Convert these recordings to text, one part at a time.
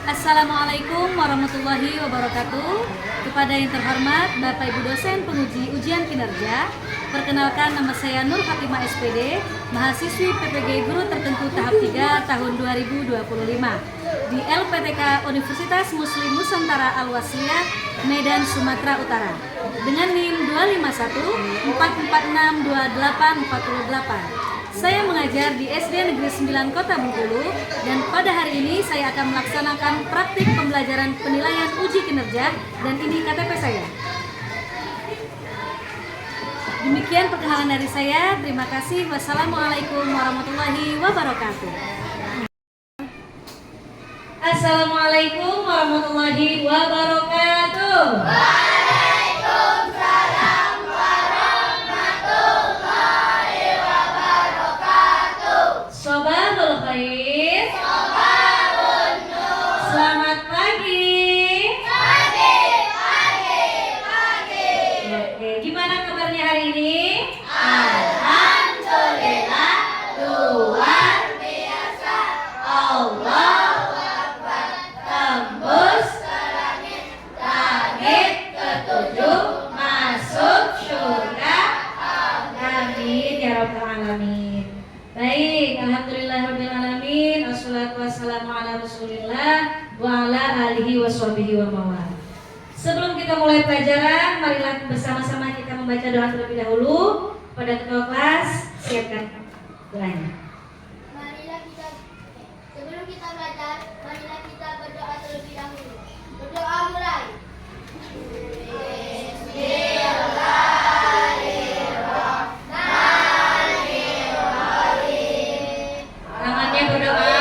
Assalamualaikum warahmatullahi wabarakatuh. Kepada yang terhormat Bapak Ibu dosen penguji ujian kinerja, perkenalkan nama saya Nur Fatimah SPD, mahasiswi PPG Guru Tertentu tahap 3 tahun 2025 di LPTK Universitas Muslim Nusantara Al-Wasliyah, Medan, Sumatera Utara dengan NIM 251 446 2848. Saya mengajar di SD Negeri 9 Kota Bengkulu dan pada hari ini saya akan melaksanakan praktik pembelajaran penilaian uji kinerja dan ini KTP saya. Demikian perkenalan dari saya. Terima kasih. Wassalamualaikum warahmatullahi wabarakatuh. Assalamualaikum warahmatullahi wabarakatuh. Sobahul khair. Sobahul nur. Selamat pagi. Pagi. Oke, gimana kabarnya hari ini? Alhamdulillah, luar biasa. Allahu Akbar. Tembus ke langit ketujuh, masuk surga. Amin ya rabbal alamin. Baik, alhamdulillahirrahmanirrahim. Assalatu wassalamu ala rasulillah wa ala alihi wa sahbihi wa mawala. Sebelum kita mulai pelajaran, marilah bersama-sama kita membaca doa terlebih dahulu. Pada ketua kelas, siapkan doanya. Sebelum kita belajar, marilah kita berdoa terlebih dahulu. Berdoa mulai. Tangannya berdoa.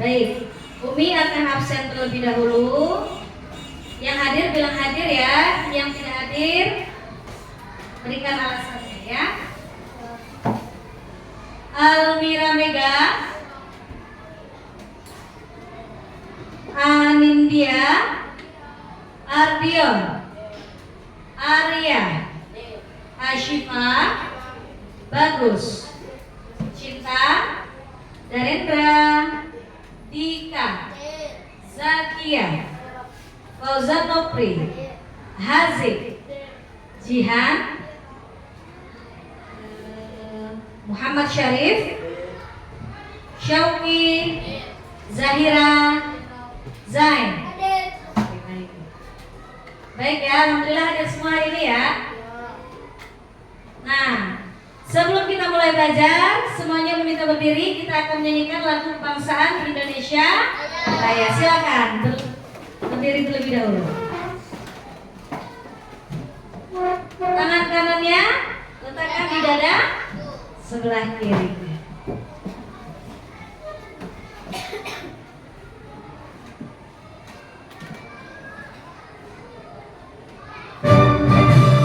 Baik, Umi akan absen terlebih dahulu. Yang hadir bilang hadir ya, yang tidak hadir berikan alasannya ya. Almira Mega, Anindya, Ardion, Arya, Ashifa, Bagus, Cinta, Darendra, Dika, Zakia, Fauzan Nopri, Haziq, Jihan, Muhammad Syarif, Syauqi, Zahira, Zain. Baik ya, alhamdulillah hadir semua hari ini ya. Nah, sebelum kita mulai belajar, semuanya meminta berdiri. Kita akan menyanyikan lagu kebangsaan Indonesia Raya. Silakan berdiri terlebih dahulu. Tangan kanannya letakkan di dada sebelah kiri.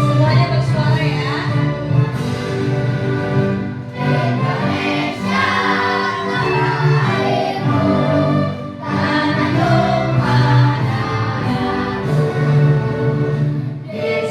Semuanya bersuara ya. Dari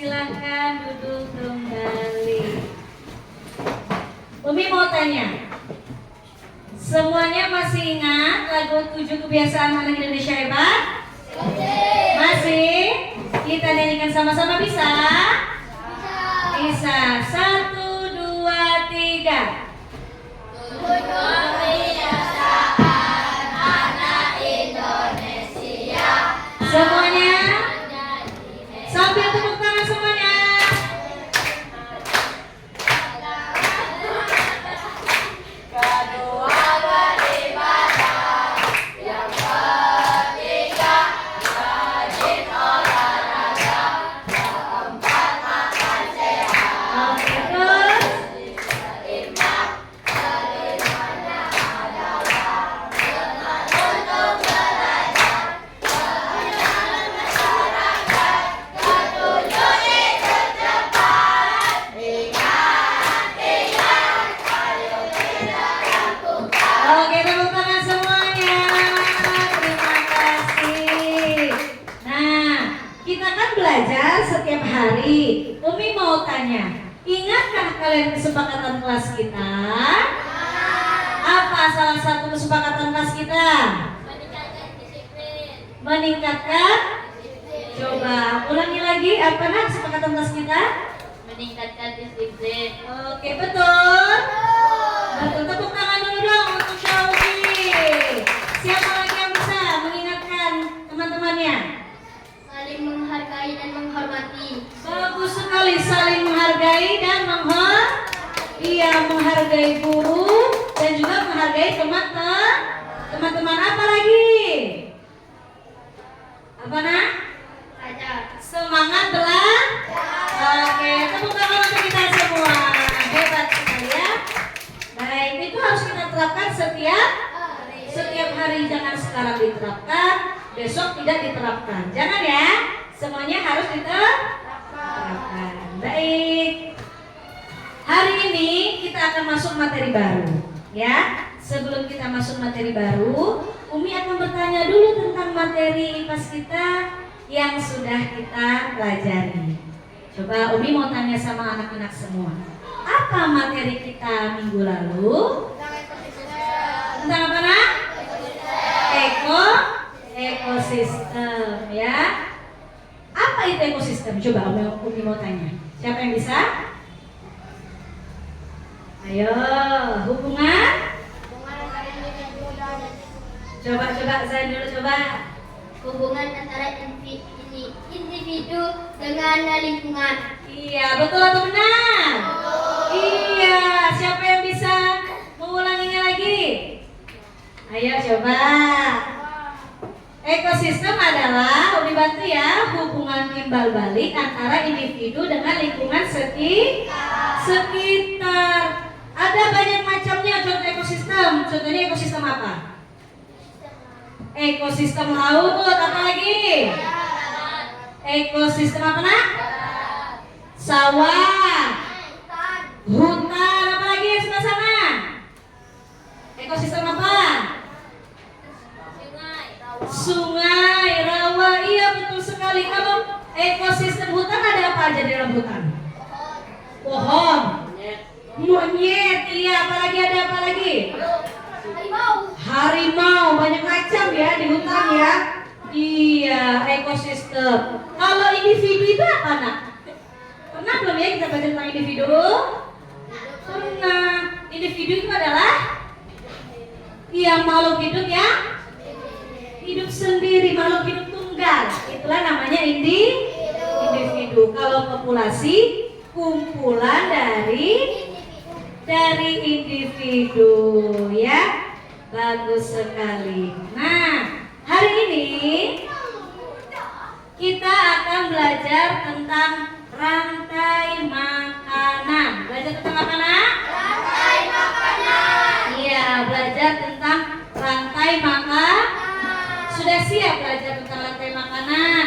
silahkan duduk kembali. Umi mau tanya, semuanya masih ingat lagu 7 kebiasaan anak Indonesia hebat? Masih? Kita nyanyikan sama-sama bisa? Bisa. 1, 2, 3. Semuanya sambil tepuk tangan semuanya. Kedua beribadah, yang ketiga rajin olahraga, keempat makan sehat. Terus seimbang, kelimanya adalah semangat untuk belajar. Oke, tepuk tangan semuanya. Terima kasih. Nah, kita kan belajar setiap hari. Umi mau tanya, ingatkah kalian kesepakatan kelas kita? Apa salah satu kesepakatan kelas kita? Meningkatkan disiplin. Meningkatkan? Coba ulangi lagi, apa nak kesepakatan kelas kita? Meningkatkan disiplin. Oke, betul. Betul, tepuk tangan dulu dong untuk Syauki. Siapa lagi yang bisa mengingatkan teman-temannya? Saling menghargai dan menghormati. Bagus sekali, saling menghargai dan menghargai guru dan juga menghargai teman-teman. Apa lagi? Apa nak? Belajar. Semangat belajar. Oke, tepuk tangan untuk kita semua. Hebat sekali ya. Baik, itu harus kita terapkan setiap hari. Jangan sekarang diterapkan, besok tidak diterapkan. Jangan ya. Semuanya harus diterapkan. Baik. Hari ini kita akan masuk materi baru, ya. Sebelum kita masuk materi baru, Umi akan bertanya dulu tentang materi IPAS kita yang sudah kita pelajari. Coba Umi mau tanya sama anak-anak semua. Apa materi kita minggu lalu? Tentang apa nak? Ekosistem ya. Apa itu ekosistem? Coba Umi mau tanya. Siapa yang bisa? Ayo, hubungan? Coba saya dulu coba. Hubungan antara individu dengan lingkungan. Iya, betul atau benar? Iya, siapa yang bisa mengulanginya lagi? Ayo coba. Ekosistem adalah, Umi bantu ya, hubungan timbal balik antara individu dengan lingkungan sekitar. Ada banyak macamnya contoh ekosistem. Contohnya ekosistem apa? Ekosistem laut, apa lagi? Ekosistem apa nak? Sawah, hutan, apa lagi yang sebelah sana? Ekosistem apa? Sungai, rawa. Iya betul sekali. Kalau ekosistem hutan ada apa aja di dalam hutan? Pohon, monyet, iya. Apalagi ada apa lagi? Harimau, banyak macam ya di hutan ya. Iya, ekosistem. Kalau individu itu apa nak? Pernah belum ya kita baca tentang individu? Pernah. Individu itu adalah makhluk hidup ya, hidup sendiri, makhluk hidup tunggal. Itulah namanya individu. Kalau populasi, kumpulan dari individu ya. Bagus sekali. Nah, hari ini kita akan belajar tentang rantai makanan. Belajar tentang apa nak? Rantai makanan. Iya, belajar tentang rantai makanan. Sudah siap belajar tentang rantai makanan?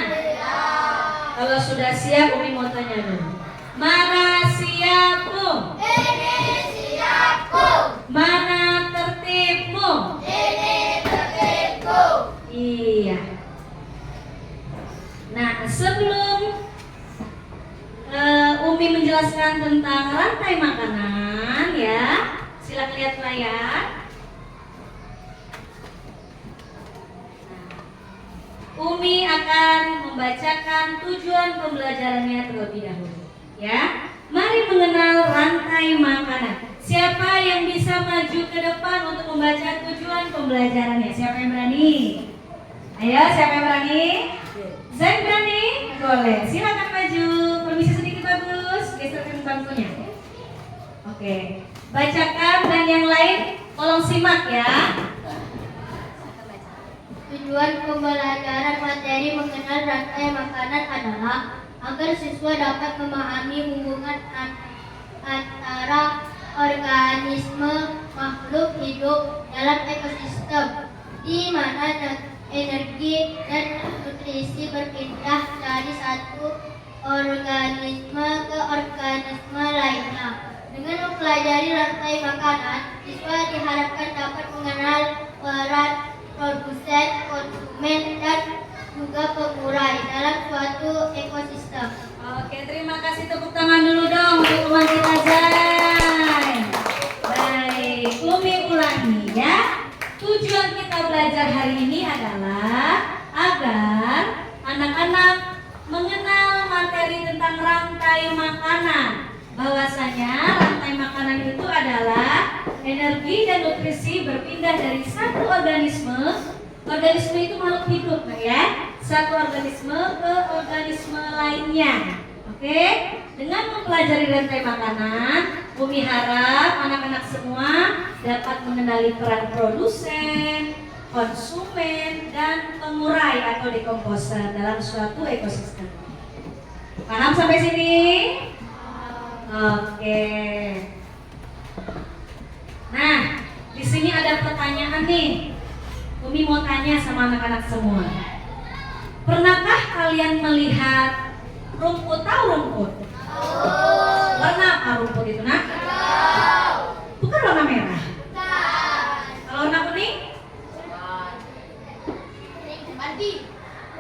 Kalau sudah siap, Umi mau tanya dulu. Mana siapmu? Ini siapku. Mana tertibmu? Ini tertibku. Iya. Nah, sebelum Umi menjelaskan tentang rantai makanan ya. Silakan lihat layar. Umi akan membacakan tujuan pembelajarannya terlebih dahulu. Ya, mari mengenal rantai makanan. Siapa yang bisa maju ke depan untuk membaca tujuan pembelajarannya? Siapa yang berani? Ayo, siapa yang berani? Zain berani? Boleh, silakan maju. Permisi sedikit bagus, geserkan bangkunya. Oke, bacakan dan yang lain tolong simak ya. Tujuan pembelajaran materi mengenal rantai makanan adalah agar siswa dapat memahami hubungan antara organisme makhluk hidup dalam ekosistem, di mana energi dan nutrisi berpindah dari satu organisme ke organisme lainnya. Dengan mempelajari rantai makanan, siswa diharapkan dapat mengenal peran produsen, konsumen, dan juga pengurai dalam suatu ekosistem. Oke, terima kasih, tepuk tangan dulu dong untuk teman kita Zai. Baik, Umi ulangi ya. Tujuan kita belajar hari ini adalah agar anak-anak mengenal materi tentang rantai makanan. Bahwasanya rantai makanan itu adalah energi dan nutrisi berpindah dari satu organisme itu makhluk hidup ya, satu organisme ke organisme lainnya. Oke, dengan mempelajari rantai makanan, Umi harap anak-anak semua dapat mengenali peran produsen, konsumen, dan pengurai atau dekomposer dalam suatu ekosistem. Paham sampai sini? Oke. Nah, di sini ada pertanyaan nih. Umi mau tanya sama anak-anak semua. Pernahkah kalian melihat rumput? Tahu rumput? Warna apa rumput itu, nak? Bukan warna merah. Kalau warna kuning?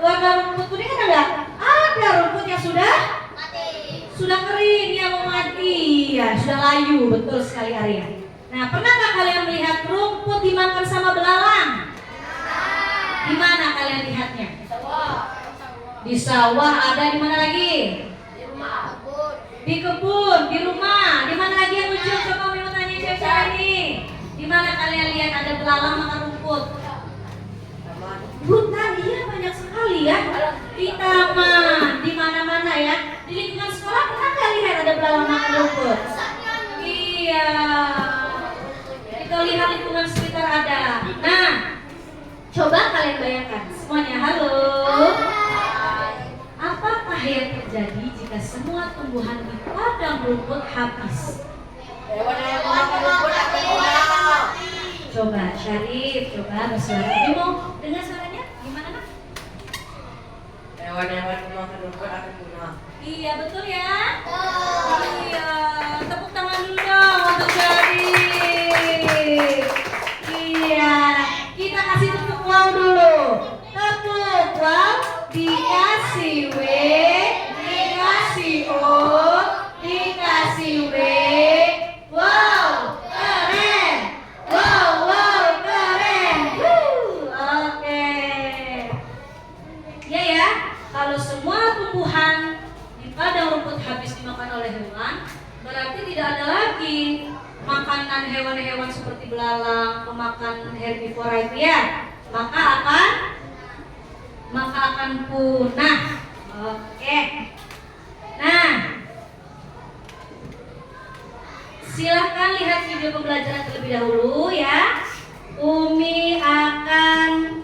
Warna rumput kuning ada nggak? Ada rumput yang sudah kering, yang mau mati, ya sudah layu, betul sekali Arya. Nah, pernahkah kalian melihat rumput dimakan sama belalang? Di mana kalian lihatnya? Di sawah ada, di mana lagi? Di kebun, di rumah. Di mana lagi yang lucu? Coba mau tanya cewek-cewek ini. Di mana kalian lihat ada belalang makan rumput? Hutan, iya banyak sekali ya. Di taman, di mana-mana ya. Di lingkungan sekolah pernah nggak lihat ada belalang makan rumput? Iya. Kita lihat lingkungan sekitar ada. Nah, coba kalian bayangkan semuanya. Halo. Apakah yang terjadi jika semua tumbuhan di padang rumput habis? Coba Syarif, coba bersuara. Ini mau dengar suaranya? Gimana, nak? Hewan-hewan makan rumput akan punah. Iya, betul ya? Iya, tepuk tangan dulu dong untuk Syarif. Iya, kita kasih tepuk wow dulu. Tepuk wow, dikasih W, dikasih O, dikasih W. Wow, keren. Wow, keren. Oke. Ya ya, kalau semua tumbuhan di padang rumput habis dimakan oleh hewan, berarti tidak ada lagi makanan hewan-hewan seperti belalang, pemakan herbivora itu ya. Maka akan punah. Oke. Nah, silahkan lihat video pembelajaran terlebih dahulu ya. Umi akan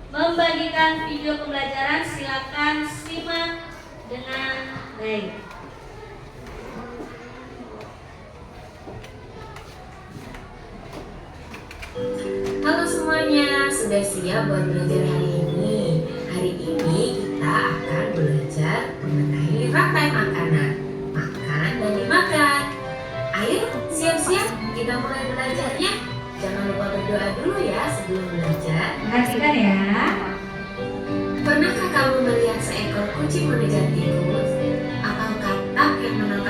membagikan video pembelajaran, silakan simak dengan baik. Halo semuanya, sudah siap buat belajar hari ini? Hari ini kita akan belajar mengenai rantai makanan, makan dan dimakan. Ayo siap-siap, kita mulai belajarnya. Jangan lupa berdoa dulu ya sebelum belajar. Perhatikan ya. Pernahkah kamu melihat seekor kucing mengejar tikus? Atau katak yang menangkap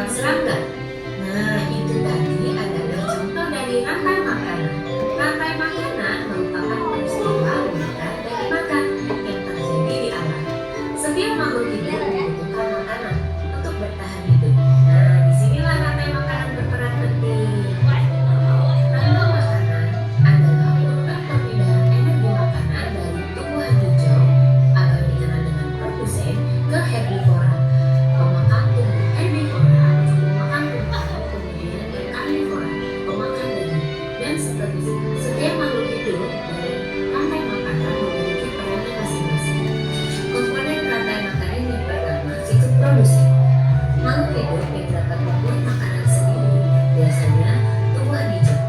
yang dapat membuat makanan sendiri biasanya tumbuh di jauh.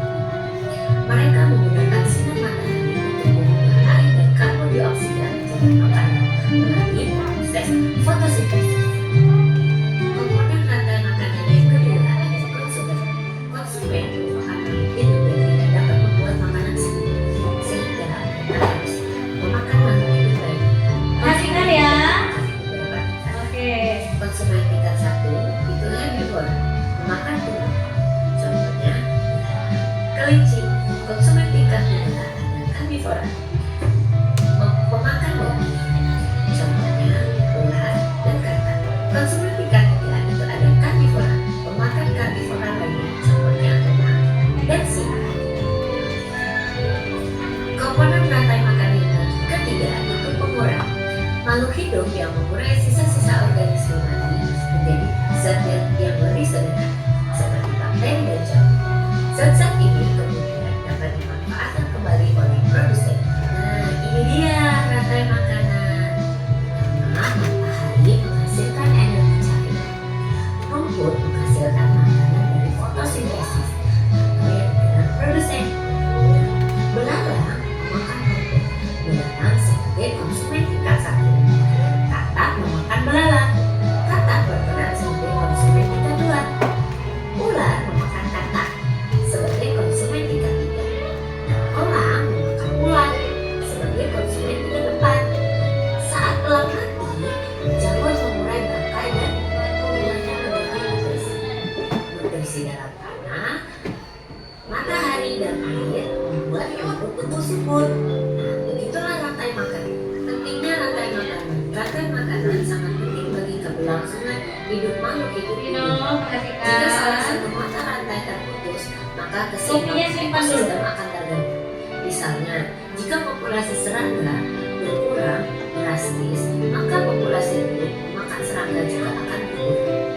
Mereka menggunakan sinar matahari untuk mengubah air dan karbon dioksida menjadi makanan melalui proses fotosintesis. Komponen rantai makanan yang kedua adalah konsumen. Konsumen merupakan makhluk hidup yang tidak dapat membuat makanan sendiri, sehingga mereka harus memakan makhluk hidup lain. Perhatikan ya. Beberapa tingkat. Oke. Konsumen tingkat 1 itu herbivora, memakan tumbuhan. Contohnya, kelinci. Konsumen tingkat 2 adalah karnivora, pemakan daging. Contohnya, ular dan kata. Konsumen tingkat 3 itu ada karnivora, pemakan karnivora lainnya. Contohnya, ternak dan singa. Komponen rantai makanan yang ketiga itu pengurang. Makhluk hidup yang mengurai sisa-sisa organisme mati menjadi zat yang lebih sederhana, seperti bakteri dan jamur. Zat-zat ini kemudian dapat dimanfaatkan kembali oleh produsen. Nah, ini dia rantai makanan. Pertama, matahari menghasilkan energi cahaya. Rumput menghasilkan makanan dari fotosintesis atau yang dikenal produsen. Belalang memakan rumput. Belalang sebagai konsumen tingkat 1. Katak memakan belalang. Katak berperan sebagai konsumen tingkat 2. Ular memakan katak sebagai konsumen tingkat 3. Elang memakan ular sebagai konsumen tingkat 4. Saat elang mati, jamur mengurai bangkai dan mengubahnya menjadi nutrisi. Nutrisi dalam tanah, matahari dan air membuat rumput tumbuh subur. Nah, begitulah rantai makanan. Pentingnya rantai makanan. Rantai makanan sangat penting bagi keberlangsungan hidup makhluk hidup ini. Jika salah satu mata rantai terputus, maka Kopinya keseimbangan simpan dulu. ekosistem akan terganggu. Misalnya, jika populasi serangga berkurang drastis, maka populasi burung makan serangga juga akan berkurang.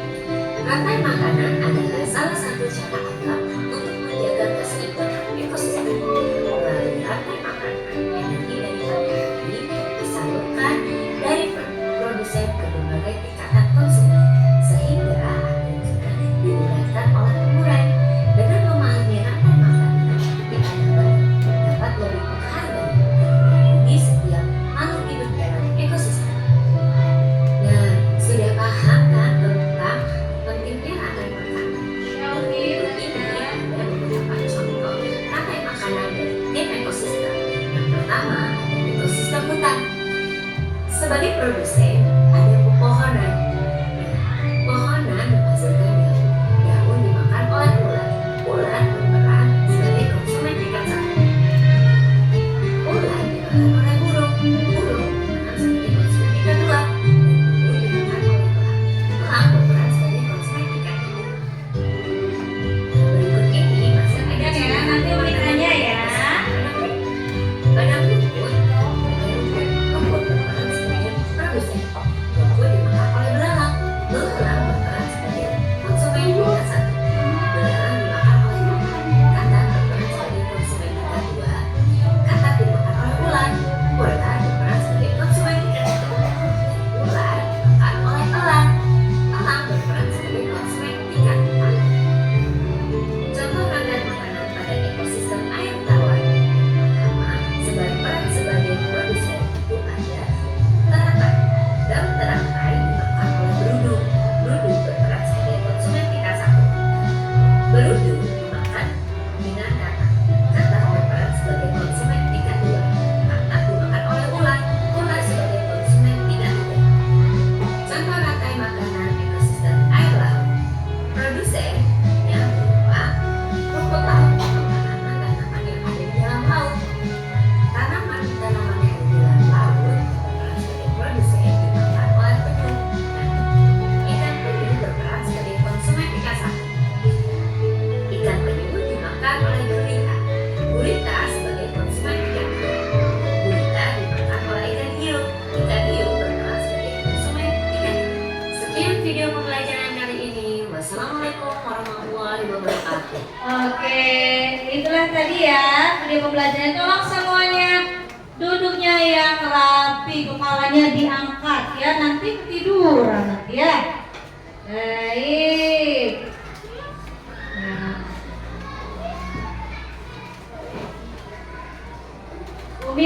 Rantai makanan adalah salah satu cara alam untuk menjaga keseimbangan ekosistem. Melalui rantai makanan, energi dari matahari disalurkan dari produsen ke berbagai tingkatan konsumen, sehingga akan juga diuraikan oleh pengurai. Dengan memahami rantai makanan, kita dapat lebih menghargai di setiap makhluk hidup dalam ekosistem. Nah, sudah paham kan tentang pentingnya rantai makanan? Berikut ini ada beberapa contoh rantai makanan dari tim ekosistem. Yang pertama ada ekosistem hutan. Sebagai produsen ada pepohonan. Pohonan menghasilkan daun. Daun dimakan oleh ular. Ular berperan sebagai konsumen tingkat 1. Ular dimakan oleh burung. Burung berperan sebagai konsumen tingkat 2. Burung dimakan oleh elang. Elang berperan sebagai konsumen tingkat 3. Berikut ini masih ada Perhatikan ya, nanti ulitannya ya. Pada rumput, rumput berperan sebagai produsen. Rumput dimakan oleh belalang. Belalang berperan sebagai konsumen tingkat 1. Belalang dimakan oleh katak. Katak berperan sebagai konsumen tingkat 2. Katak dimakan oleh ular. Ular berperan sebagai konsumen tingkat 1. Ular dimakan oleh elang. Elang berperan sebagai konsumen tingkat 4. Contoh rantai makanan pada ekosistem air tawar. Pertama, berperan sebagai produsen itu ada teratai. Daun teratai dimakan oleh berudu. Berudu berperan sebagai konsumen tingkat 1. Berudu dimakan dengan katak. Katak berperan sebagai konsumen tingkat 2. Katak dimakan oleh ular. Ular sebagai konsumen tingkat 3. Contoh rantai makanan ekosistem air laut. Produsen yang berupa rumput laut atau tanaman-tanaman yang ada di dalam laut. Tanaman-tanaman yang ada di dalam laut berperan sebagai produsen dimakan oleh penyu. Ikan penyu berperan sebagai konsumen tingkat 1. Ikan penyu dimakan oleh gurita. Gurita sebagai konsumen tingkat 2. Gurita dimakan oleh ikan hiu. Ikan hiu berperan sebagai konsumen tingkat 3. Sekian video pembelajaran kali ini. Wassalamualaikum warahmatullahi wabarakatuh. Oke, itulah tadi ya video pembelajaran. Tolong semuanya duduknya yang rapi, kepalanya diangkat ya, nanti ketiduran nanti ya. Baik.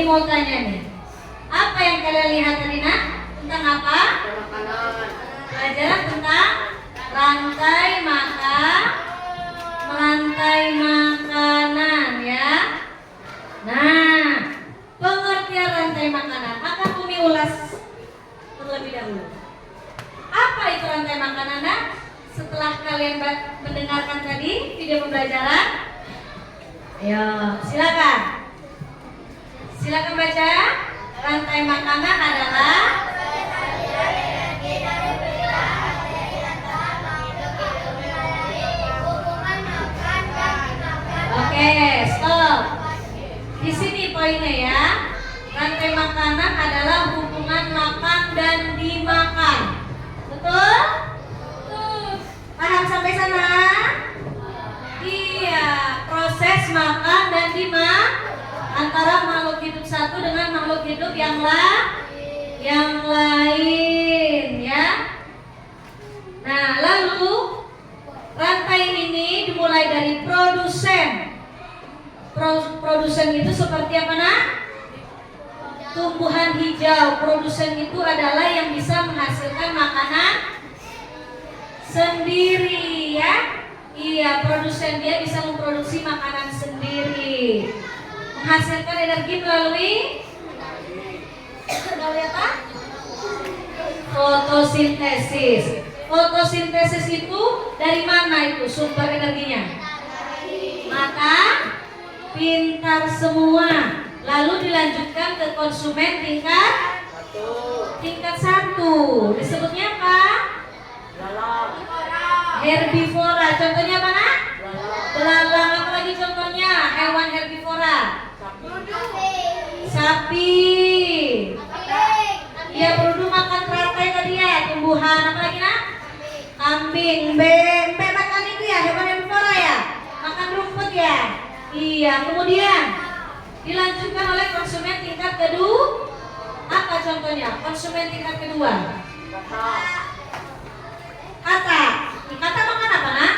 mau tanya nih. Apa yang kalian lihat tadi nak? Tentang apa? Makanan. Pelajaran tentang rantai makanan ya. Nah, pengertian rantai makanan akan Umi ulas terlebih dahulu. Apa itu rantai makanan nak? Setelah kalian mendengarkan tadi video pembelajaran, ayo silakan baca. Rantai makanan adalah oke, stop. Di sini poinnya ya. Rantai makanan adalah hubungan makan dan dimakan. Betul? Paham sampai sana? Iya, proses makan dan dimakan antara makhluk hidup satu dengan makhluk hidup yang lain ya. Nah, lalu rantai ini dimulai dari produsen. Produsen itu seperti apa nak? Tumbuhan hijau. Produsen itu adalah yang bisa menghasilkan makanan sendiri ya. Iya, produsen dia bisa memproduksi makanan sendiri, menghasilkan energi melalui apa? Fotosintesis. Fotosintesis itu dari mana itu sumber energinya? Maka pintar semua. Lalu dilanjutkan ke konsumen tingkat 1. Disebutnya apa? Herbivora. Contohnya apa nak? Belalang. Apa lagi contohnya? Hewan herbivora. Sapi. Ya, berudu makan teratai tadi ya. Tumbuhan. Apa lagi nak? Kambing. Bebek makan itu ya. Hewan herbivora ya. Makan rumput ya. Iya. Kemudian dilanjutkan oleh konsumen tingkat kedua. Apa contohnya? Konsumen tingkat kedua. Kata makan apa nak?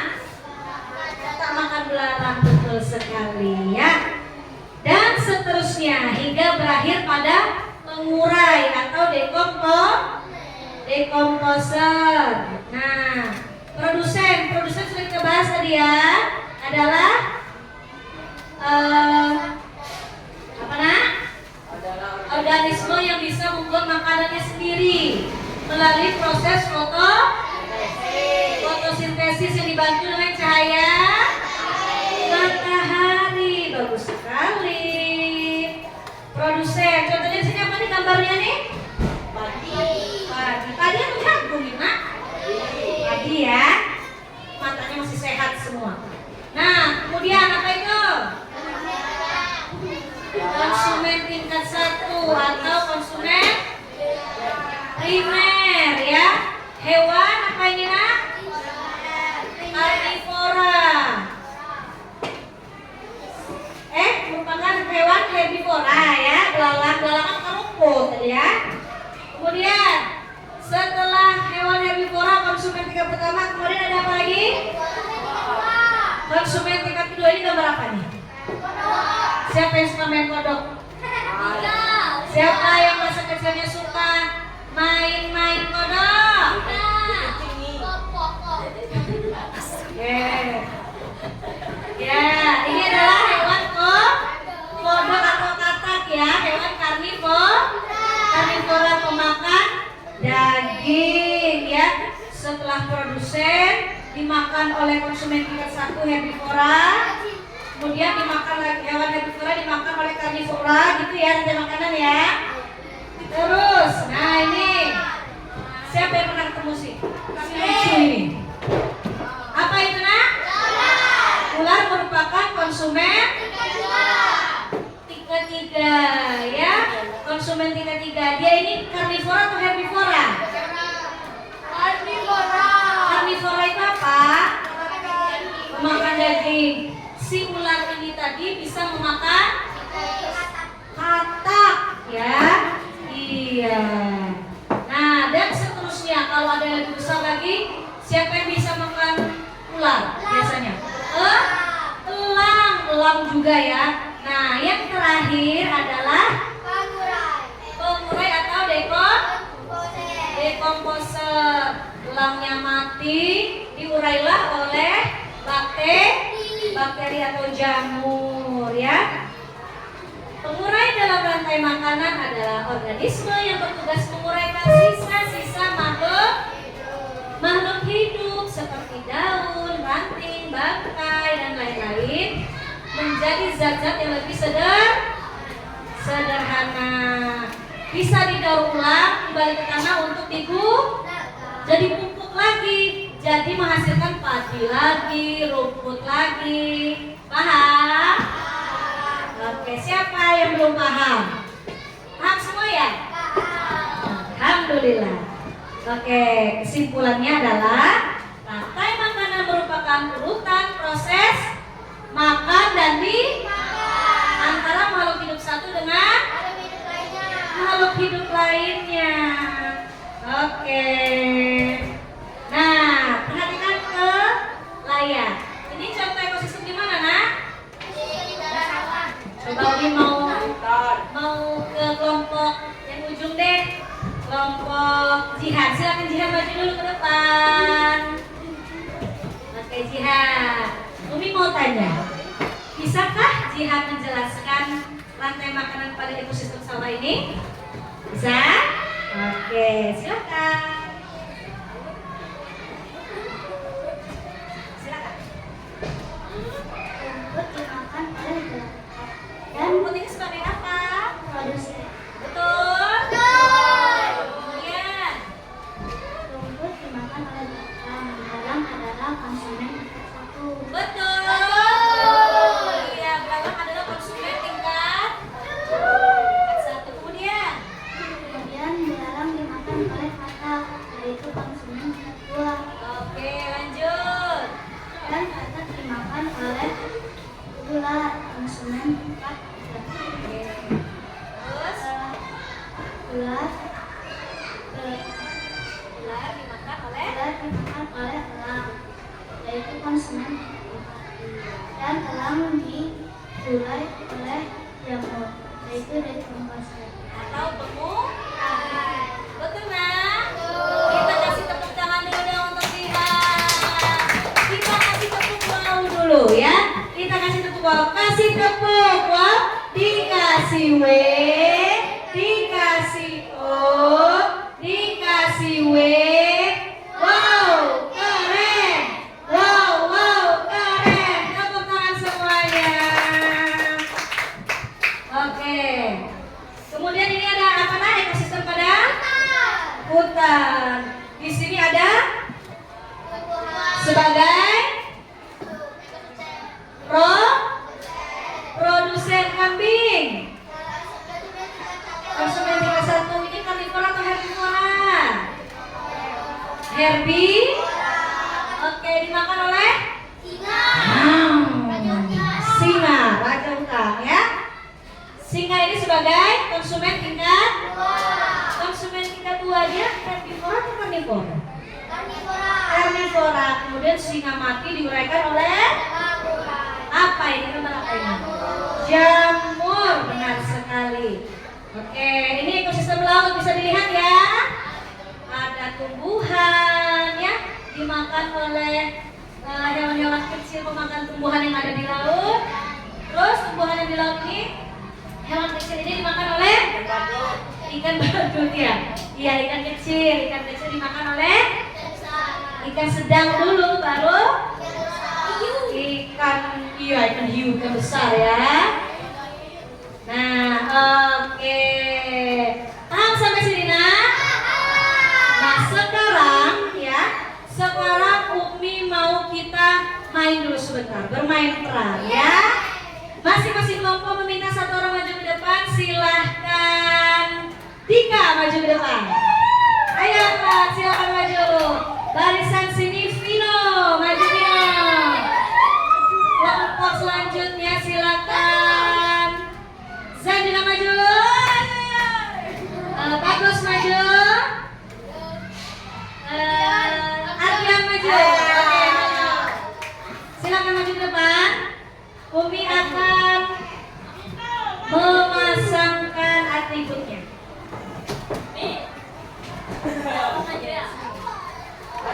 Kata makan belalang, betul sekali ya. Dan seterusnya hingga berakhir pada pengurai atau dekomposer. Nah, produsen sudah kita bahas tadi ya, adalah apa nak? Organisme yang bisa membuat makanannya sendiri melalui proses fotosintesis yang dibantu dengan cahaya matahari. Bagus sekali. Produsen, contohnya di sini apa nih gambarnya nih? Padi yang jagung nih nak? Padi ya. Matanya masih sehat semua. Nah, kemudian apa itu? Konsumen tingkat 1 atau konsumen primer ya. Hewan apa ini nak? Karnivora. Merupakan hewan herbivora ya. Belalang makan rumput ya. Kemudian setelah hewan herbivora konsumen tingkat pertama, kemudian ada apa lagi? Konsumen tingkat kedua. Ini gambar apa nih? Siapa yang suka main kodok? Siapa yang masa kecilnya suka main kodok? Ya, ini adalah hewan kodok atau katak ya, hewan karnivora pemakan daging ya. Setelah produsen dimakan oleh konsumen tingkat 1 herbivora, kemudian dimakan lagi hewan herbivora, dimakan oleh karnivora gitu ya, rantai makanan ya. Terus, nah ini siapa yang pernah ketemu sih? Lucu ini. Apa itu nak? Ular merupakan konsumen tingkat 3 ya. Konsumen tingkat 3. Dia ini karnivora atau herbivora? Karnivora itu apa? Makan daging. Si ular ini tadi bisa memakan katak ya. Iya. Nah, dan seterusnya kalau ada yang lebih besar lagi, siapa yang bisa makan ular biasanya? Elang juga ya. Nah, yang terakhir adalah komposer. Gelangnya mati, diurailah oleh bakteri atau jamur ya. Pengurai dalam rantai makanan adalah organisme yang bertugas menguraikan sisa-sisa makhluk hidup seperti daun, ranting, bangkai, dan lain-lain menjadi zat-zat yang lebih sederhana. Bisa didaur ulang kembali ke tanah untuk jadi pupuk lagi, jadi menghasilkan padi lagi, rumput lagi. Paham? Oke, siapa yang belum paham? Paham semua ya? Alhamdulillah. Oke, kesimpulannya adalah rantai makanan merupakan urutan proses makan dan antara makhluk hidup satu dengan makhluk hidup lainnya. Oke. Nah, perhatikan ke layar. Ini contoh ekosistem di mana, Nak? Coba Umi mau ke kelompok yang ujung deh. Kelompok Jihan. Silakan Jihan maju dulu ke depan. Oke, Jihan. Umi mau tanya, bisakah Jihan menjelaskan rantai makanan pada ekosistem sawah ini? Bisa? Oke, silakan. Silakan. Rumput dimakan oleh dan Rumput ini sebagai apa? produsen. Betul. Kemudian Rumput dimakan oleh belalang adalah konsumen tingkat satu. betul. Iya, belalang adalah konsumen tingkat satu. Kemudian Kemudian belalang dimakan oleh katak, yaitu konsumen tingkat dua. oke, lanjut. Dan katak dimakan oleh ular, konsumen tingkat tiga. Oke. Terus Ular ular dimakan oleh dimakan oleh elang, yaitu konsumen tingkat empat. Dan elang diurai oleh jamur, yaitu dekomposer. atau betul, Nak? Kita kasih tepuk tangan dulu dong untuk Jihan. Kita kasih tepuk wow dulu ya. Kita kasih tepuk wow. Kasih tepuk wow. Dikasih W, dikasih O, dikasih W. Wow, keren. Wow, keren. Tepuk tangan semuanya. Oke. Kemudian ini ada apa, Nak? Ekosistem pada hutan. Di sini ada sebagai produsen kambing. Konsumen tingkat satu ini karnivora atau herbivora? Oke, dimakan oleh singa, raja hutan ya. Singa ini sebagai konsumen tingkat dua, dia herbivora atau karnivora? Karnivora. Kemudian singa mati diuraikan oleh apa ini? Gambar apa ini? Jamur, benar sekali. Oke, ini ekosistem laut bisa dilihat ya. Ada tumbuhan ya, dimakan oleh hewan-hewan kecil pemakan tumbuhan yang ada di laut. Terus tumbuhan yang di laut ini, hewan kecil ini dimakan oleh ikan badut ya. Iya, ikan kecil dimakan oleh ikan sedang dulu, baru ikan hiu, ikan besar ya. Nah, oke. Paham sampai sini, Nak? Nah, sekarang Umi mau kita main dulu sebentar, bermain peran ya. Masing-masing kelompok meminta satu orang maju ke depan. Silahkan Tika maju ke depan. Ayo Kak, silakan maju. Barisan sini Vino, maju Vino. Kelompok selanjutnya silakan. Zan juga maju. Bagus maju. Aryan maju. Oke, maju. Silakan maju ke depan. Umi akan memasangkan atributnya.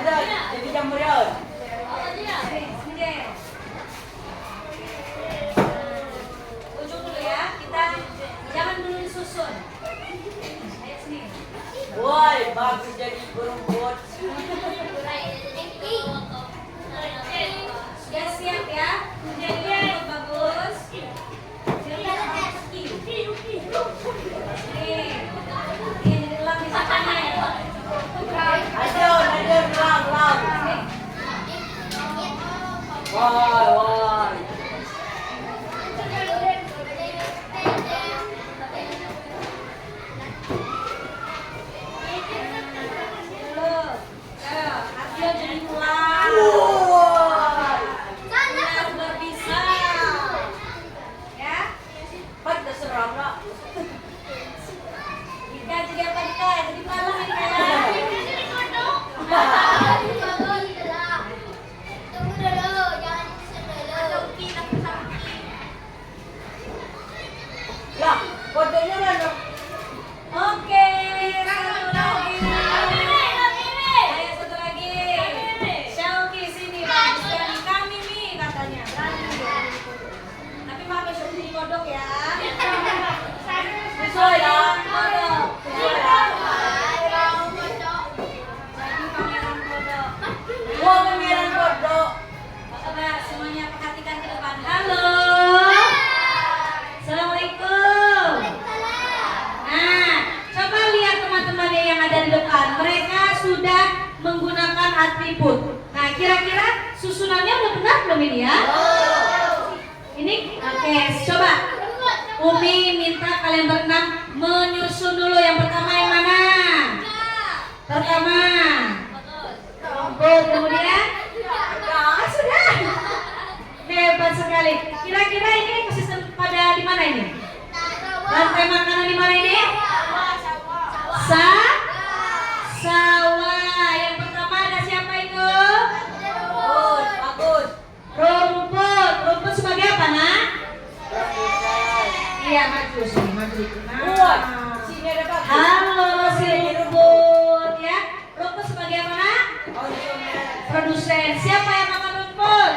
ada. Jadi jamur ya. Ujung dulu ya, kita jangan dulu disusun. Ayo sini. Woi, bagus jadi burung bot. Sudah siap ya? Jadi bagus. Nih, jadi elang di sana. Ayo, lang. Woi. Ayo jadi elang. Elang berbisa. Ya? Pada seram lah. Dika jadi apa Dika? Jadi malam ini kan? Lah, kodenya mana? Oke, satu lagi. Ayo satu lagi. Syauki sini, bagus sekali. Kami nih katanya. Berani dia. Tapi pakai Syauki kodok ya. Sesuai lah. Kodok. Sesuai lah. Jadi pangeran kodok. Wah, pangeran kodok. Coba semuanya perhatikan ke depan. Halo. Assalamualaikum. Nah, coba lihat teman-temannya yang ada di depan. Mereka sudah menggunakan atribut. Nah, kira-kira susunannya udah benar belum ini ya? Ini? Oke, coba. Umi minta kalian berenam menyusun dulu. Yang pertama yang mana? Pertama. Rumput, kemudian? Nah, sudah. Hebat sekali. Kira-kira ini posisi pada di mana ini? Lantai makanan di mana ini? Sawah. Yang pertama ada siapa itu? Bagus. Rumput. Rumput sebagai apa, Nak? Iya, maju sini, maju itu. Wah, sini ada bagus. Halo, si rumput ya. Rumput sebagai apa, Nak? Produsen. Siapa yang makan rumput?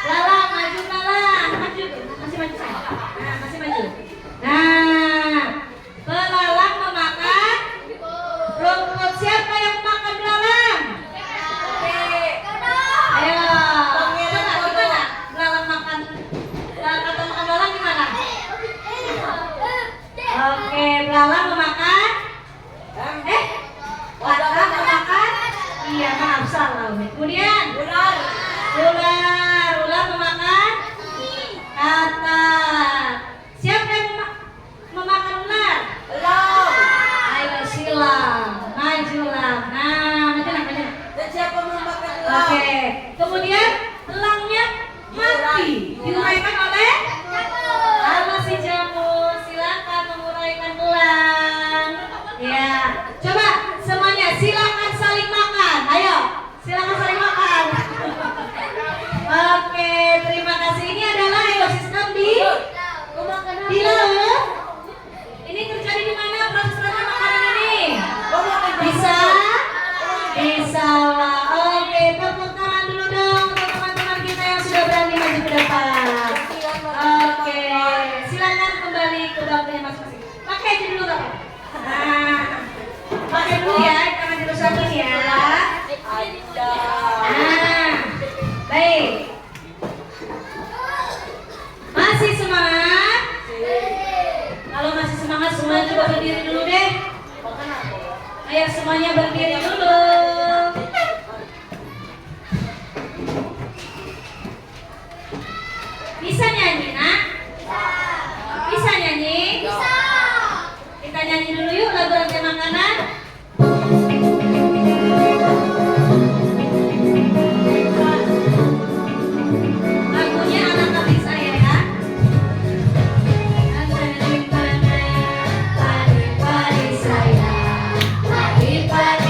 Lalang, maju Lalang. Maju. Masih maju saya. Nah, masih maju. Nah, belalang memakan rumput. Siapa yang makan belalang? Ayo. Coba gimana? Belalang makan. Kata makan belalang gimana? Oke, belalang memakan. Belalang memakan. Iya, maaf salah Umi. Kemudian Ular. ular memakan katak. Siapa yang memakan ular? Elang. Ayo silang, maju lang. Nah, maju. Dan siapa memakan elang? Oke, kemudian elangnya mati, diuraikan oleh halo si jamur. Silakan menguraikan elang. Ya, coba semuanya silakan saling makan. Ayo, silakan saling makan. Oke, terima kasih. Ini adalah ekosistem di laut. Ini terjadi di mana proses makanan ini? Bisa? Di sawah. Oke, tepuk tangan dulu dong untuk teman-teman kita yang sudah berani maju ke depan. Oke, silakan kembali ke bangkunya masing-masing. Pakai aja dulu Kak. Nah, pakai dulu ya, jangan dirusakin ya. Nah, baik. Masih semangat? Kalau masih semangat semua coba berdiri dulu deh. Ayo semuanya berdiri dulu. Bisa nyanyi nak? Bisa nyanyi? Kita nyanyi dulu yuk lagu rantai makanan. Lagunya anak kami saya ya. Rantai makanan, padi-padi saya, padi-padi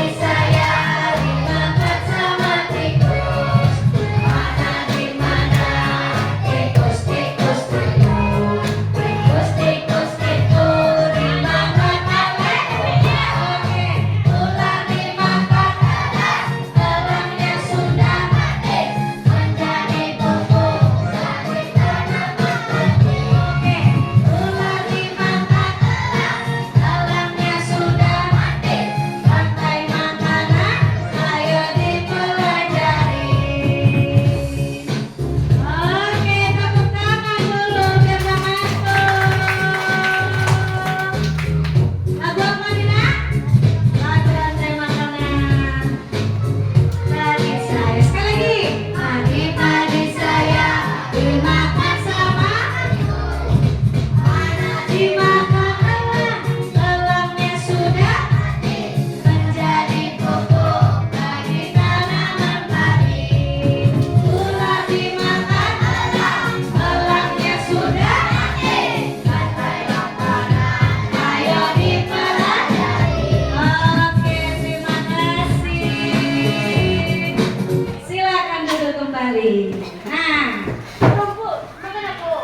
kembali. Nah,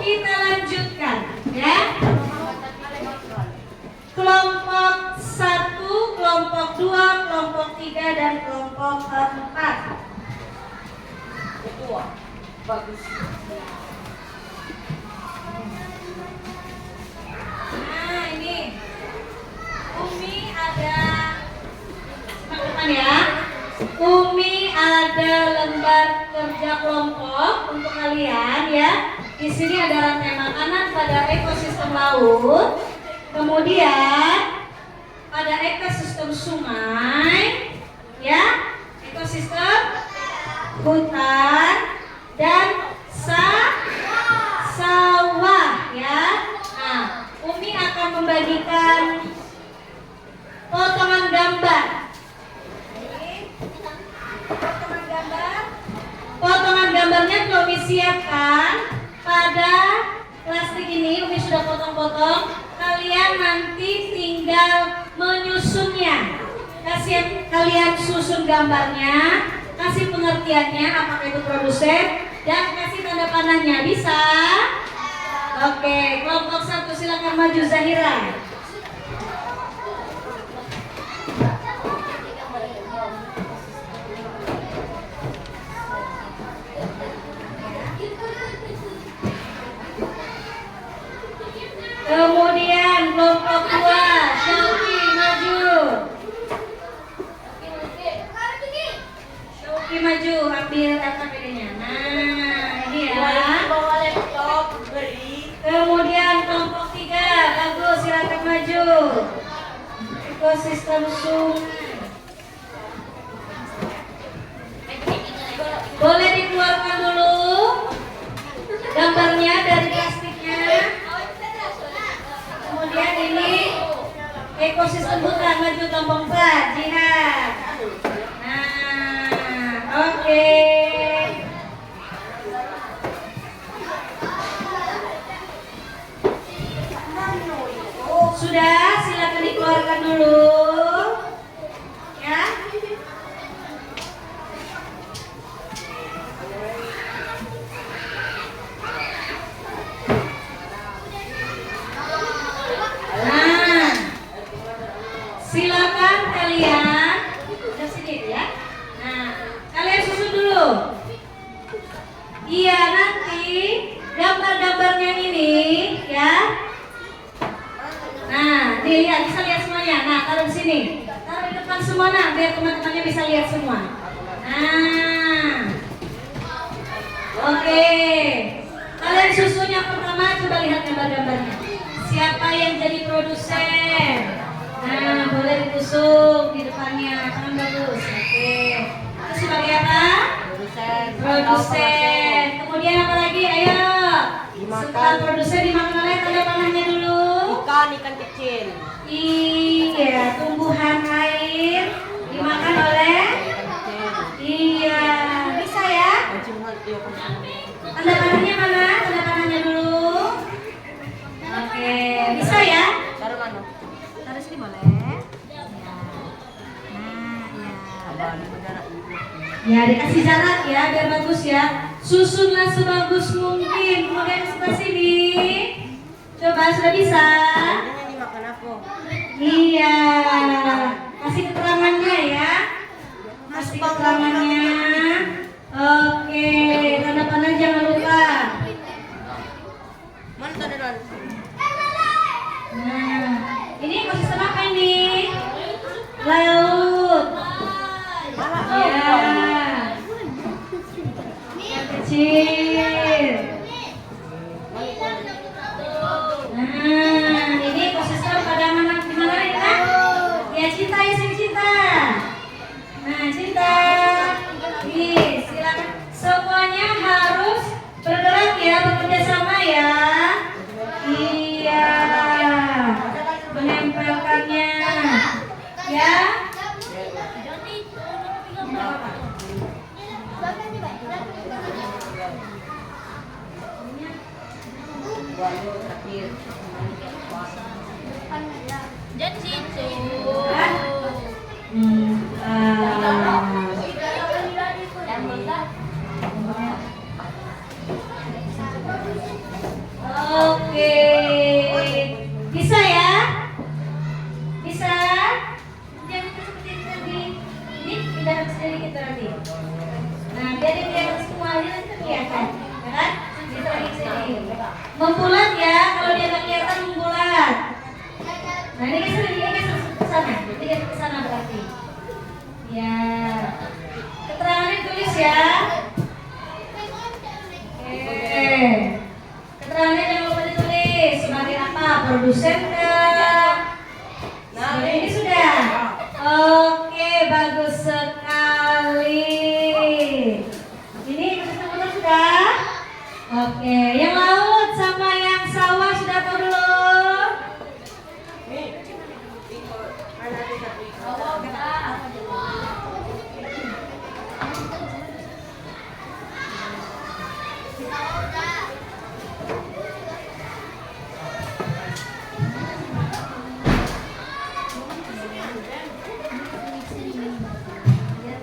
kita lanjutkan ya. Kelompok 1, kelompok 2, kelompok 3, dan kelompok 4. Ketua. Bagus. Nah, ini Umi ada, teman-teman ya. Umi ada lembar kerja kelompok untuk kalian ya. Di sini ada rantai makanan pada ekosistem laut. Kemudian pada ekosistem sungai, ya, ekosistem hutan dan sawah, ya. Nah, Umi akan membagikan potongan gambar. Potongan gambar. Potongan gambarnya Umi siapkan pada plastik ini. Umi sudah potong-potong. Kalian nanti tinggal menyusunnya. Kalian susun gambarnya, kasih pengertiannya apakah itu produsen, dan kasih tanda panahnya. Bisa? Oke, kelompok 1 silakan maju, Zahira. Kemudian kelompok 2, Syauki maju. Syauki maju, ambil APD-nya. Nah, ini ya. Bawa laptop, beri. Kemudian kelompok 3, bagus, silakan maju. Ekosistem sungai. Boleh dikeluarkan dulu gambarnya dari plastiknya. Kemudian ini ekosistem hutan, maju kelompok 4, Jihad. Nah, oke. Sudah, silakan dikeluarkan dulu. Ya. Nah, silakan kalian udah sini ya. Nah, kalian susun dulu. Iya, nanti gambar-gambarnya ini ya. Nah, dilihat, bisa lihat semuanya. Nah, taruh di sini. Taruh di depan semua, nah, biar teman-temannya bisa lihat semua. Nah, oke. Kalian susun yang pertama, coba lihat gambar-gambarnya. Siapa yang jadi produsen? Nah, boleh ditusuk di depannya. Tangan bagus. Oke. Itu sebagai apa? Produsen. Kemudian apa lagi? Ayo. Setelah produsen dimakan oleh, tanda panahnya dulu. Ikan kecil. Iya, tumbuhan air dimakan oleh. Iya, bisa ya? Tanda panahnya mana? Tanda panahnya dulu. Oke, bisa ya? Taruh mana? Taruh sini boleh. Ya. Nah, ya. Ya, dikasih jarak ya, biar bagus ya. Susunlah sebagus mungkin. Kemudian sebelah sini. Coba, sudah bisa? Ini makan apa? Iya. Kasih keterangannya ya. Kasih keterangannya. Oke, tanda panah jangan lupa. Mana tanda panah? Nah, ini ekosistem apa ini? Laut. Ya. Yang kecil. Nah, ini ekosistem pada mana ya? Ya, Cinta, ya sing Cinta. Nah, Cinta. Nih, silakan. Semuanya harus bergerak ya, bekerja sama ya. Iya. Menempelkannya. Ya. Dan situ. Oke, bisa ya? Bisa? Jangan seperti itu tadi. Ini kita harus jadi kita nanti. Nah, biar dia kelihatan semua, dia nanti kelihatan, ya kan? Kita lagi sini. Membulat ya, kalau dia nggak kelihatan membulat. Nah, ini geser ke sana, ini geser ke sana berarti. Ya, keterangannya tulis ya. Oke. Keterangannya jangan lupa ditulis. Sebagai apa? Produsen kah? Nah, ini sudah. Oke, bagus sekali. Ini betul sudah. Oke, yang laut sama yang sawah sudah tahu belum?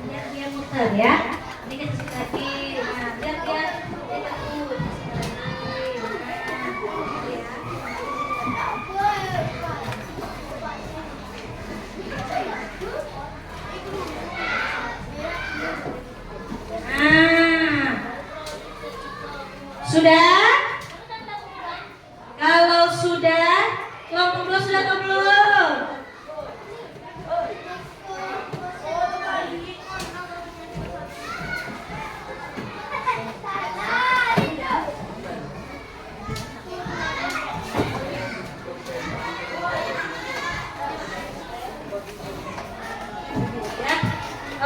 Biar dia muter ya. Ini kan sedikit lagi. Nah, biar dia takut. Nah, sudah? Kalau sudah, kelompok dua sudah atau belum?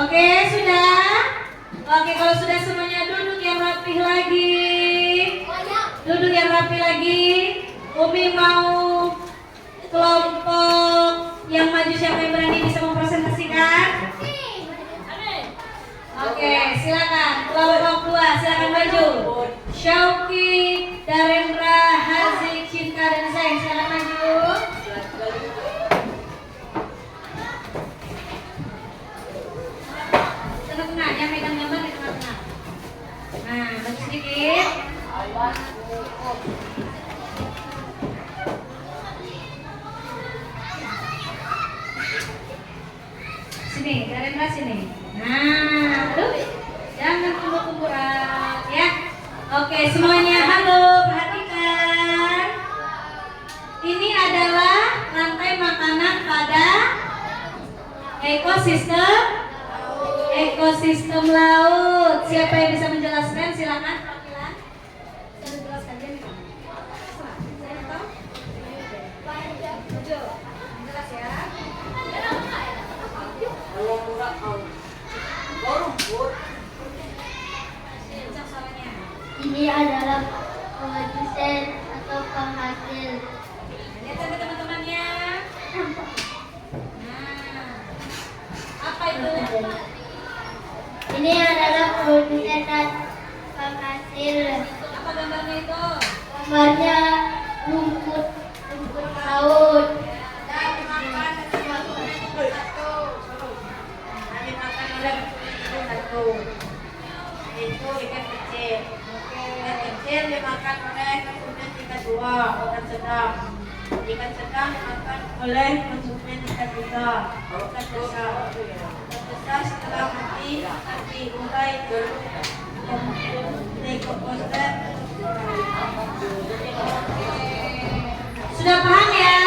Oke, sudah? Oke, kalau sudah semuanya duduk yang rapih lagi. Duduk yang rapi lagi. Umi mau kelompok yang maju, siapa yang berani bisa mempresentasikan? Oke, silakan. Kelompok dua, silakan maju. Syauki, Darendra, Haziq, Cinta, dan Zain, silakan maju. Tengah-tengah, yang megang gambar di tengah-tengah. Nah, maju sedikit. Sini, Darendra sini. Nah, aduh, jangan kumpul-kumpulan ya. Oke, semuanya halo, perhatikan. Ini adalah rantai makanan pada ekosistem laut. Siapa yang bisa menjelaskan? Silakan. Saya menjelaskan dia nih. Saya tahu. Jelas ya. Ini adalah produsen atau penghasil. Lihat sama teman-temannya. Nah, apa itu? Ini adalah produsen dan penghasil. Apa gambarnya itu? Gambarnya rumput laut. Dan makan satu. Itu ikan kecil. Ikan kecil dimakan oleh konsumen ikan dua, ikan sedang. Ikan sedang dimakan oleh konsumen ikan tiga, ikan besar. Ikan besar setelah mati diurai dekomposer. Sudah paham ya?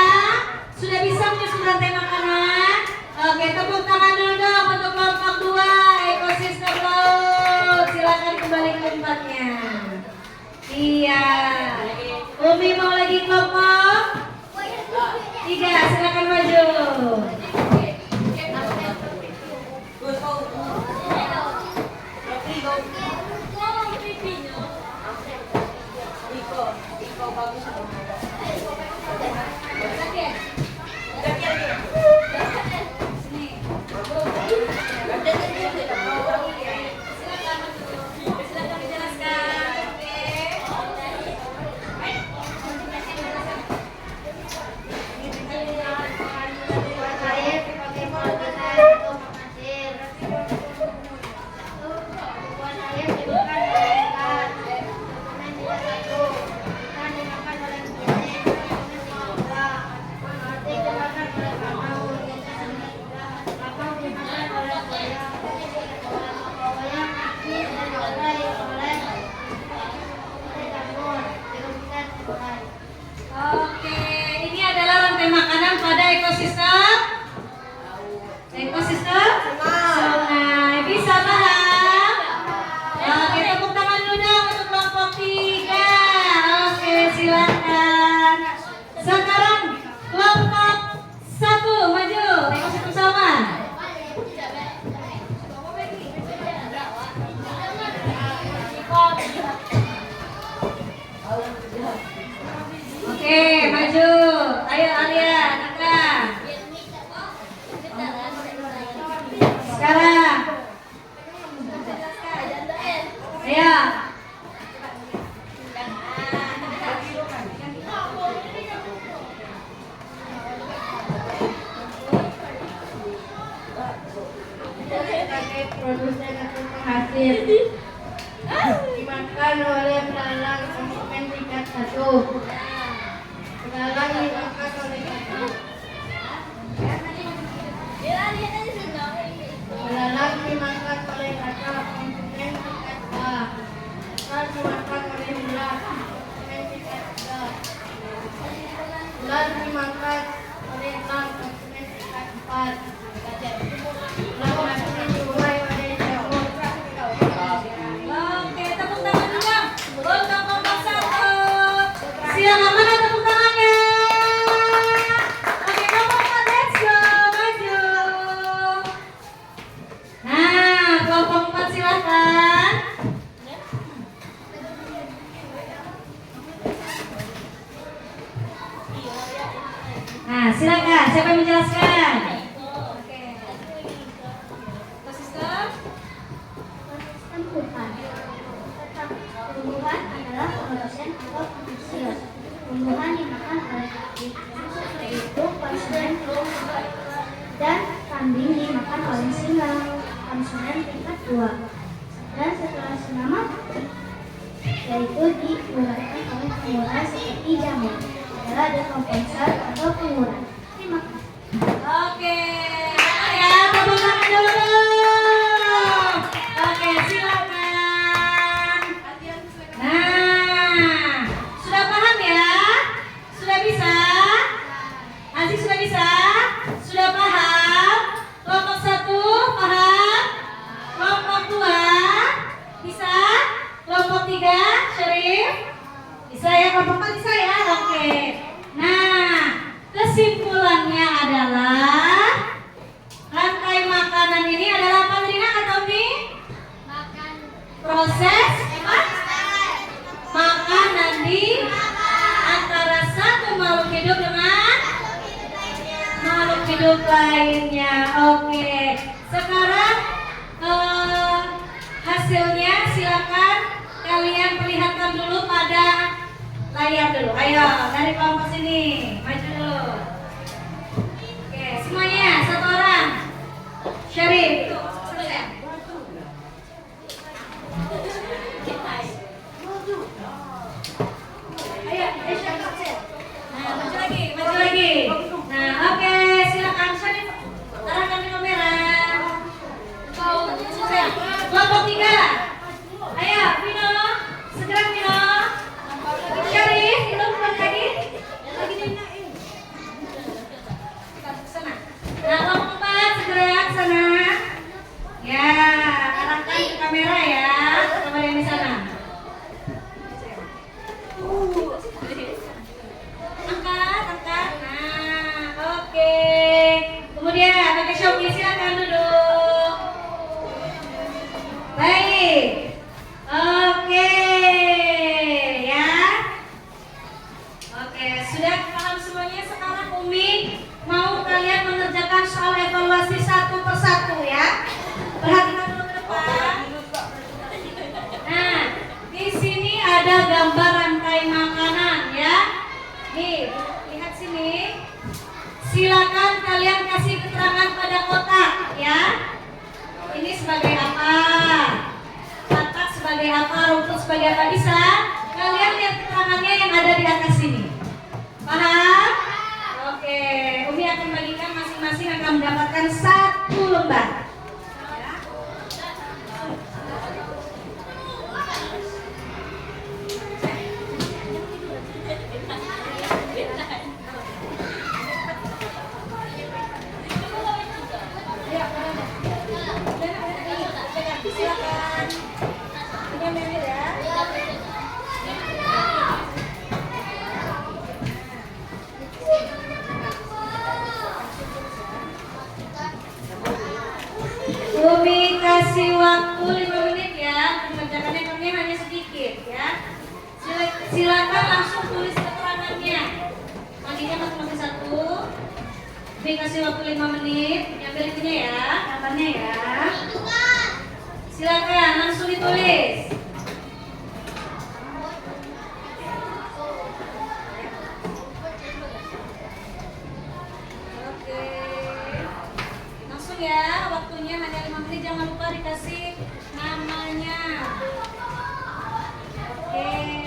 Sudah bisa menyusun rantai makanan? Oke, tepuk tangan dulu dong untuk kelompok 2 ekosistem laut. Silakan kembali ke tempatnya. Iya. Umi mau lagi kelompok 3, silakan maju. Iko bagus. Saya sebagai produsen atau penghasil. Saya Oke, maju. Ayo Arya, Nika. Sekarang. Ayo. Sebagai produsen atau penghasil dimakan oleh belalang konsumen tingkat 1. Belalang dimakan oleh kakak. Belalang dimakan oleh kakak konsumen tingkat 2. Ular dimakan oleh ular konsumen tingkat 3. Ular dimakan oleh elang konsumen tingkat 4. Ular mati dibuai oleh jamur. Oke, tepuk tangan juga untuk kelompok 1. Silakan mana tepuk tangannya? Oke, kelompok 4, let's go, maju. Nah, kelompok 4 silakan. Nah, silakan. Siapa yang menjelaskan? Oke. Ekosistem. Ekosistem hutan. Tumbuhan adalah produsen atau penghasil. Tumbuhan dimakan oleh yaitu konsumen dan kambing dimakan oleh singa konsumen tingkat 2. Dan setelah singa mati, yaitu dikeluarkan oleh pengurang seperti jamur adalah dekomposer atau pengurang. Terima kasih. Oke, ya tepuk tangan dulu. Oke, silakan. Nah, sudah paham ya? Sudah bisa? Asik sudah bisa? Sudah paham? Kelompok 1 paham? Kelompok 2 bisa? Kelompok 3 Syarif? Bisa ya? Kelompok 4 bisa ya? Oke. Nah, kesimpulannya adalah rantai makanan ini adalah apa Rina atau Mi? Proses makanan di antara satu makhluk hidup dengan makhluk hidup lainnya. Oke, sekarang hasilnya silakan kalian perlihatkan dulu pada layar dulu. Ayo dari kelompok sini maju dulu. Oke, semuanya satu orang. Syarif itu selesai. Ayo, nah, maju lagi, maju lagi. Nah, oke, silakan Syarif arahkan ke kamera. Kelompok 3. Ayo, Vino, segera Vino. Syarif, itu bukan lagi. Lagi dinaik. Sana. Nah, kelompok 4 segera ke sana. Ya, arahkan ke kamera ya. Kamera yang di sana. Angkat. Nah, oke. Kemudian pakai Shopee silakan duduk. Baik. Oke. Ya. Oke, sudah paham semuanya. Sekarang Umi mau kalian mengerjakan soal evaluasi satu persatu ya. Perhatikan dulu ke depan. Nah, di sini ada gambar rantai makanan ya. Nih, lihat sini. Silakan kalian kasih keterangan pada kotak ya. Ini sebagai apa? Katak sebagai apa? Rumput sebagai apa? Bisa? Kalian lihat keterangannya yang ada di atas sini. Paham? Oke, Umi akan bagikan masing-masing akan mendapatkan 1 lembar. Silakan. Ini memir ya. Silakan langsung tulis keterangannya. Mandinya masing-masing satu. Bi kasih waktu 5 menit. Nyambil itunya ya, gambarnya ya. Silakan langsung ditulis. Oke. Langsung ya, waktunya hanya 5 menit. Jangan lupa dikasih namanya. Oke.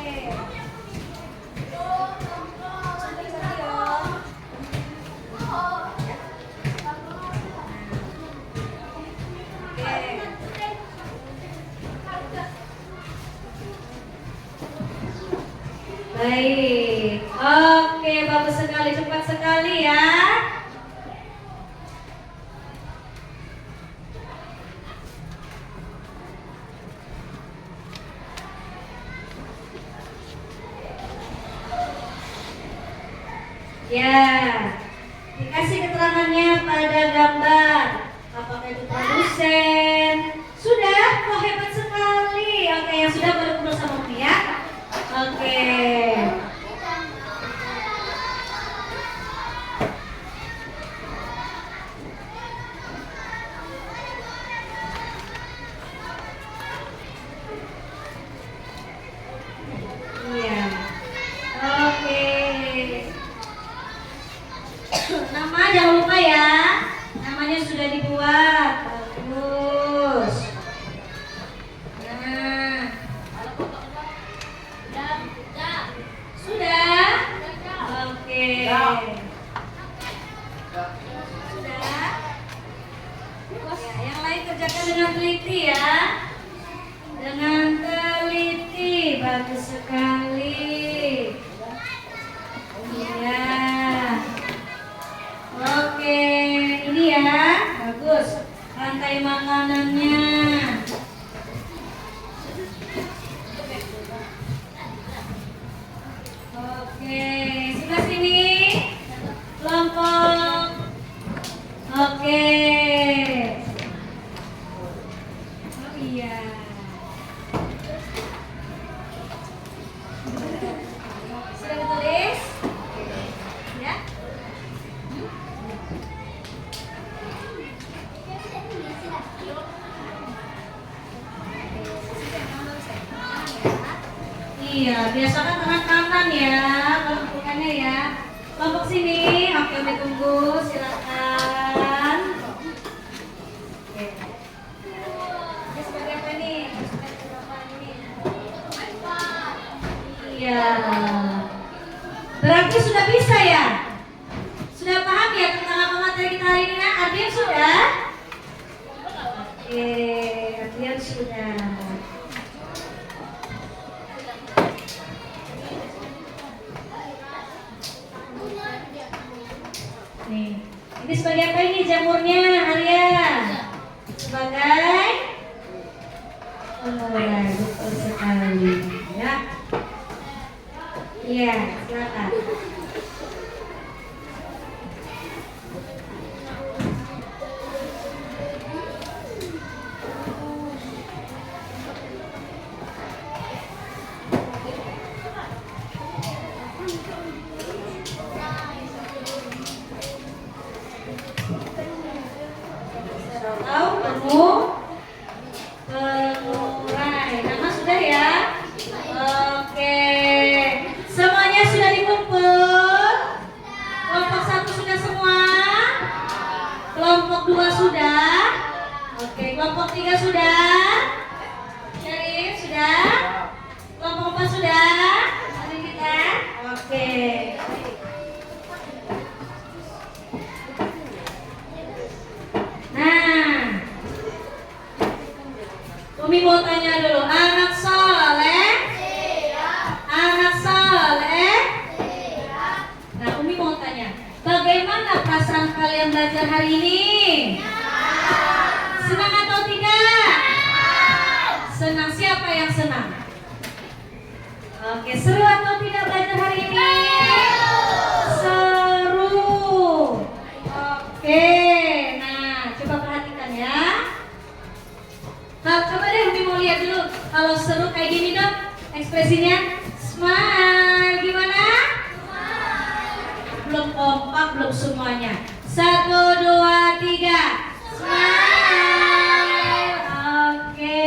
Baik, oke, bagus sekali, cepat sekali ya. Ya, dikasih keterangannya pada gambar. Apakah itu produsen? Sudah, kok hebat sekali. Oke, yang sudah baru kumpul sama Umi ya. Oke. Iya. Oke. Nama jangan lupa ya. Namanya sudah dibuat. Bagus. Nah. Sudah? Oke. Sudah? Ya, yang lain kerjakan dengan teliti ya. Dengan teliti, bagus sekali. Iya. Oke, ini ya, bagus. Rantai makanannya. Oke, sebelah sini kelompok. Oke. Oh iya. Sudah ditulis? Ya. Iya, biasakan tangan kanan ya, kelompokannya ya. Kelompok sini, oke, Umi tunggu, silakan. Oke. Ini sebagai apa nih? Sebagai apa ini? Iya. Berarti sudah bisa ya? Sudah paham ya tentang apa materi kita hari ini? Adrian sudah? Oke, Adrian sudah. Nih, ini sebagai apa ini jamurnya, Arya? Sebagai pengurang, betul sekali, ya. Iya, silakan. Tahu pengurai. Nama sudah ya? Oke. Semuanya sudah dikumpul? Kelompok 1 sudah semua? Kelompok 2 sudah? Oke, kelompok 3 sudah? Syarif sudah? Kelompok 4 sudah? Hari kita? Oke. Nah, Umi mau tanya dulu, anak soleh? Anak soleh? Nah, Umi mau tanya, bagaimana perasaan kalian belajar hari ini? Senang atau tidak? Senang. Siapa yang senang? Oke, seru atau tidak belajar hari ini? Seru. Oke, nah coba perhatikan ya. Coba deh Umi mau lihat dulu. Kalau seru kayak gini dong ekspresinya. Smile. Gimana? Belum kompak, belum semuanya. 1, 2, 3. Smile. Oke.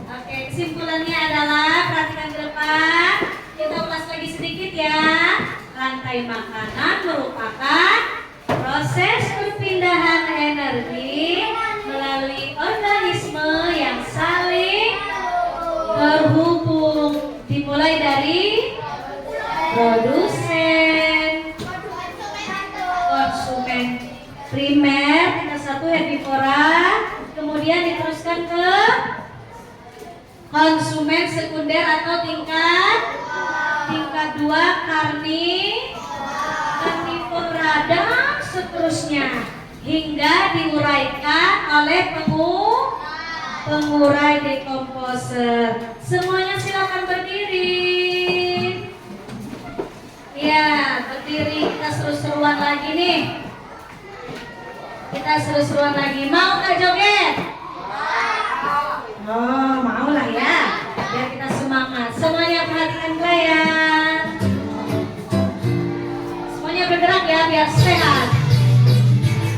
Oke, kesimpulannya adalah perhatikan ke depan. Kita ulas lagi sedikit ya. Rantai makanan merupakan proses perpindahan energi melalui organisme yang saling terhubung, dimulai dari produsen, konsumen primer tingkat 1 herbivora, kemudian diteruskan ke konsumen sekunder atau tingkat 2 karnivora dan seterusnya hingga diuraikan oleh pengurai dekomposer. Semuanya silakan berdiri. Ya, berdiri. Kita seru-seruan lagi nih. Mau nggak joget? Oh, mau lah ya. Biar kita semangat. Semuanya perhatikan gelayan. Semuanya bergerak ya biar sehat.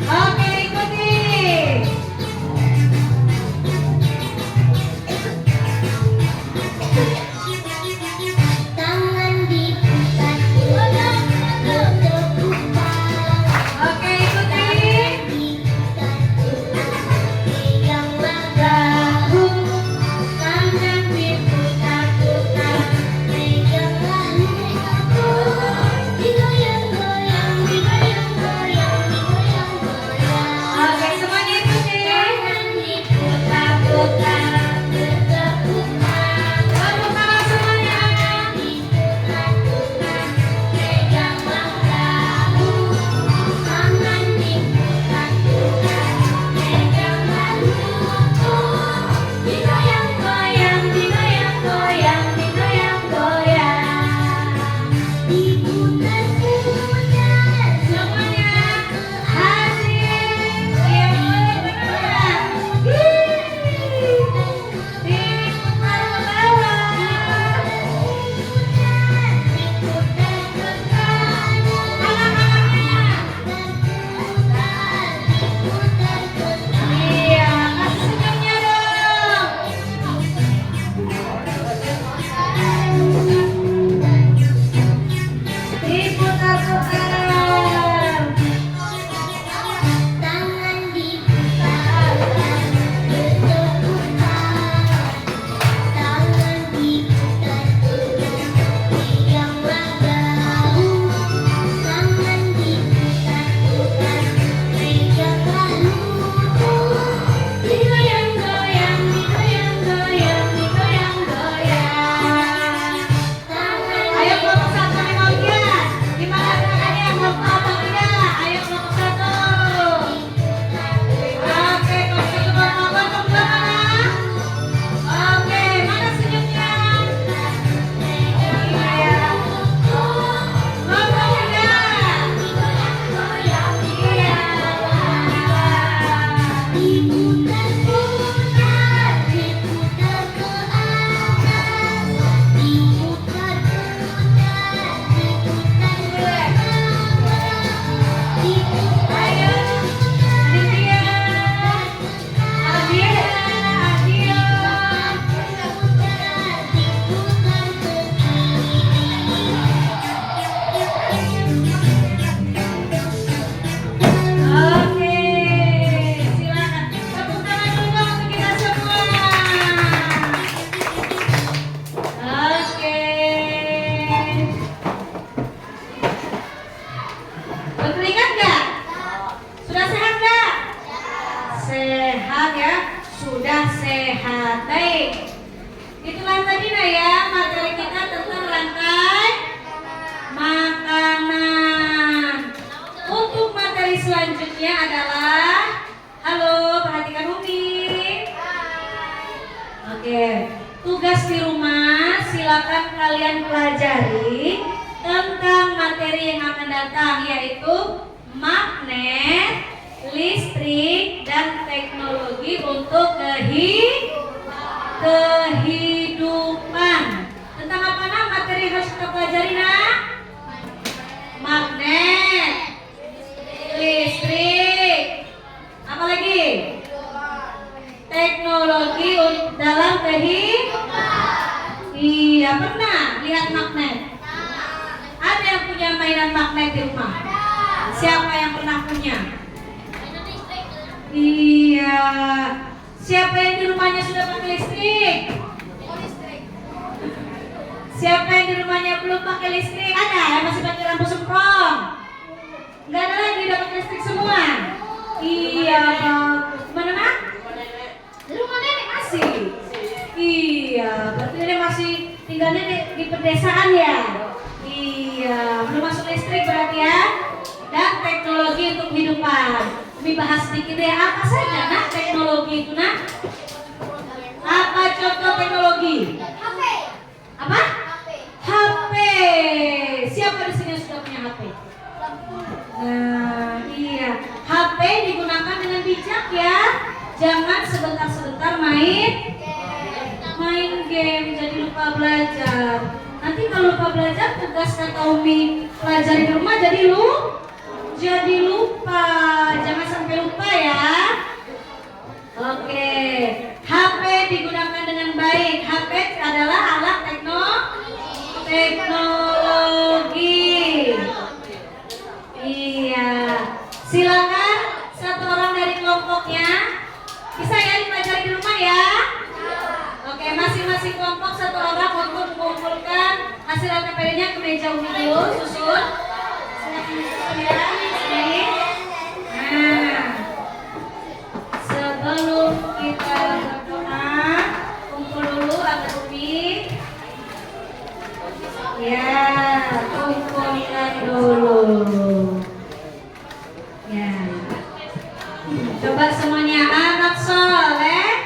Oke, ikuti. Tangan diputar, Oke, ikuti. yang bahu, tangan diputar-putar, pegang lalu, digoyang-goyang, digoyang-goyang, digoyang-goyang. Oke, semuanya ikuti. Tangan diputar-putar, bergeputar. Tepuk tangan semuanya. Diputar-putar, peganglah bahu, tangan diputar-putar, peganglah lutut, digoyang-goyang, digoyang-goyang, digoyang-goyang, diputar-putar, Semuanya hadir. Iya, benar. Diputar ke bawah. Iya, kasih senyumnya dong. Diputar-putar. Tangan diputar-putar, bergeputar. Tangan diputar-putar, peganglah bahu. Tangan diputar-putar, peganglah lutut. Digoyang-goyang, digoyang-goyang, digoyang-goyang. Tangan Ayo kelompok satu nih mau lihat. Gimana gerakannya? Mau apa tidak? Ayo kelompok satu. Oke, kelompok satu mau mana? Oke, mana senyumnya? Iya. Kelompok tiga. Iya. diputar-putar, diputar ke atas, diputar-putar, diputar ke bawah, Ayo. Aditya. Aditya. Aditya. diputar ke Oke, silakan. Tepuk tangan dulu dong untuk kita semua. Oke. Berkeringat nggak? Sudah sehat nggak? Sehat ya. Sudah sehat. Baik. Itulah tadi nah ya materi kita tentang rantai makanan. Untuk materi selanjutnya adalah halo, perhatikan Umi. Oke, tugas di rumah silakan kalian pelajari tentang materi yang akan datang yaitu magnet, listrik, dan teknologi untuk kehidupan. Tentang apa Iya, pernah lihat magnet? Ada yang punya mainan magnet di rumah? Siapa yang pernah punya? Iya. Siapa yang di rumahnya sudah pakai listrik? Siapa yang di rumahnya belum pakai listrik? Ada yang masih pakai lampu semprong? Nggak ada lagi, udah pakai listrik semua? Iya. Mana mak? Di rumah nenek masih? Iya, berarti nenek masih tinggalnya di pedesaan ya? Iya, belum masuk listrik berarti ya? Dan teknologi untuk kehidupan. Umi bahas sedikit deh, apa saja nak teknologi itu nak? Apa contoh teknologi? HP. Apa? HP. Siapa di sini yang sudah punya HP? Nah, iya. HP digunakan dengan bijak ya. Jangan sebentar-sebentar main game jadi lupa belajar. Nanti kalau lupa belajar tugas kata Umi pelajari di rumah jadi lupa. Jangan sampai lupa ya. Oke. HP digunakan dengan baik. HP adalah alat teknologi. Iya. Silakan satu orang dari kelompoknya bisa ya dipelajari di rumah ya. Oke, masing-masing kelompok satu orang untuk mengumpulkan hasil LKPD-nya ke meja Umi dulu, susun. Silakan susun ya. Sini. Nah, sebelum kita berdoa, kumpul dulu agar Umi. Ya, kumpulkan dulu. Ya. Coba semuanya anak soleh.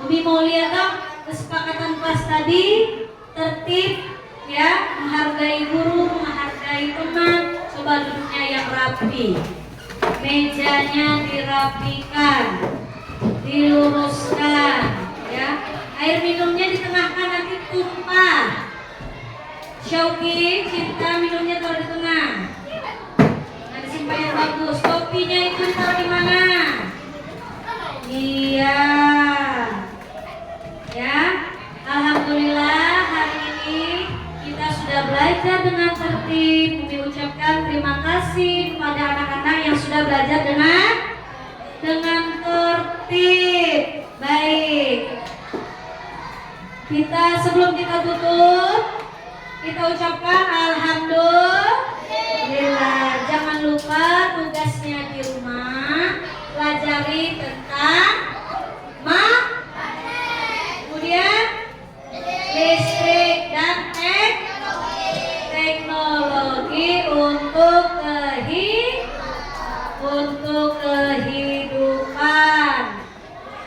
Umi mau lihat dong kesepakatan kelas tadi, tertib ya, menghargai guru, menghargai teman. Coba duduknya yang rapi, mejanya dirapikan, diluruskan ya. Air minumnya ditengahkan, nanti tumpah. Syauki, Cinta, minumnya taruh di tengah. Nah, disimpan yang bagus. Kopinya itu ditaruh di mana? Iya. Ya, alhamdulillah hari ini kita sudah belajar dengan tertib. Umi ucapkan terima kasih kepada anak-anak yang sudah belajar dengan tertib. Baik. Sebelum kita tutup, kita ucapkan alhamdulillah. Jangan lupa tugasnya di rumah, pelajari tentang kemudian listrik dan teknologi untuk kehidupan.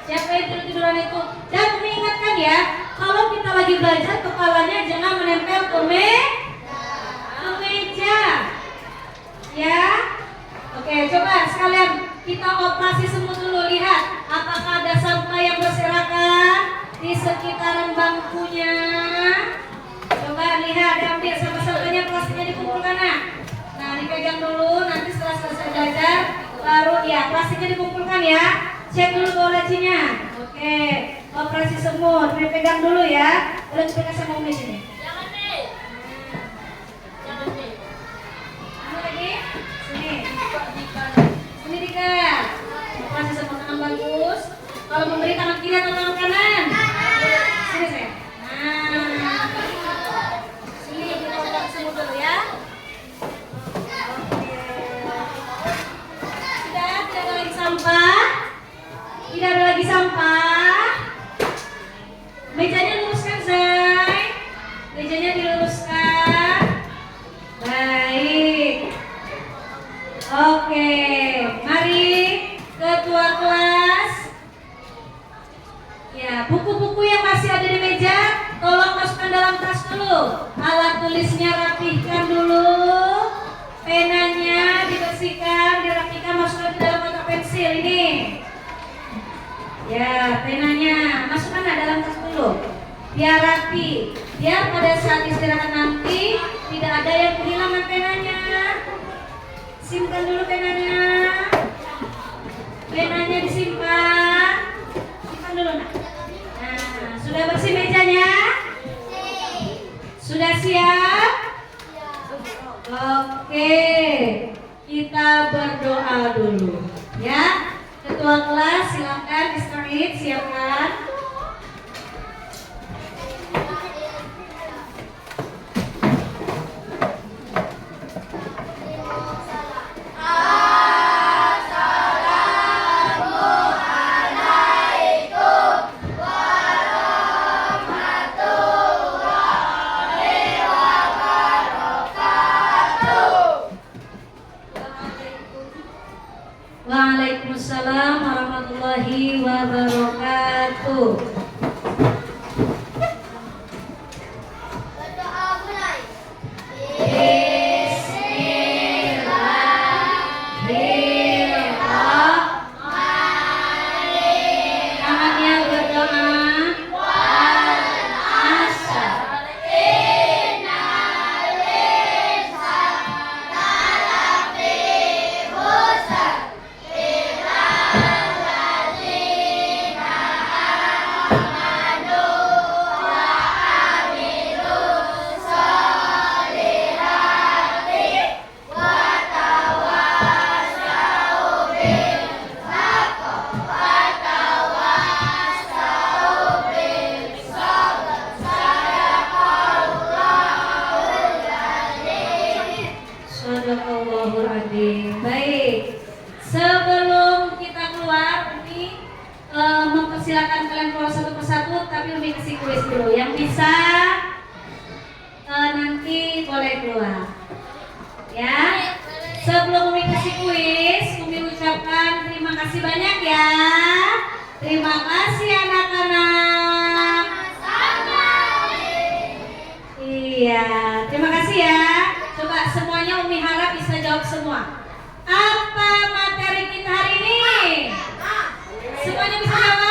Siapa yang tidur-tiduran itu? Dan mengingatkan ya, kalau kita lagi belajar kepalanya jangan menempel ke meja. Ya. Oke, coba sekalian kita operasi semut dulu, lihat apakah ada sampah yang berserakan di sekitaran bangkunya. Coba lihat, ambil sampah-sampahnya, plastiknya dikumpulkan nah dipegang dulu, nanti setelah selesai belajar baru ya plastiknya dikumpulkan ya. Cek dulu bau lacinya. Oke, operasi semut, dipegang dulu ya. Boleh dipegang sama Umi sini. Jangan deh. Kamu lagi? Sini. Sini Dika. Operasi semut, tangan bagus. Kalau memberi tangan kiri atau tangan kanan? Sini saya. Nah, sini kita operasi semut dulu ya. Oke. Sudah, tidak ada lagi sampah. Tidak ada lagi sampah. Mejanya luruskan, Zai. Mejanya diluruskan. Baik. Oke, mari ketua kelas. Ya, buku-buku yang masih ada di meja tolong masukkan dalam tas dulu. Alat tulisnya rapihkan dulu. Penanya dibersihkan, dirapikan, masukkan ke dalam kotak pensil ini. Ya, penanya masukkan dalam tas dulu. Biar rapi, biar pada saat istirahat nanti tidak ada yang kehilangan penanya. Simpan dulu penanya. Penanya disimpan. Simpan dulu nak. Nah, sudah bersih mejanya? Sudah siap? Oke, kita berdoa dulu ya. Ketua kelas silakan Mr. Id, siapkan. Waalaikumsalam warahmatullahi wabarakatuh. Berdoa mulai. Bismillahirrahmanirrahim. Tangan yang berdoa. Sadaqallahul adzim. Baik, sebelum kita keluar, Umi mempersilakan kalian keluar satu persatu, tapi Umi kasih kuis dulu. Yang bisa nanti boleh keluar. Ya. Sebelum Umi kasih kuis, Umi ucapkan terima kasih banyak ya. Terima kasih anak-anak. Iya, terima kasih ya. Coba semuanya Umi harap bisa jawab semua. Apa materi kita hari ini? Semuanya bisa jawab?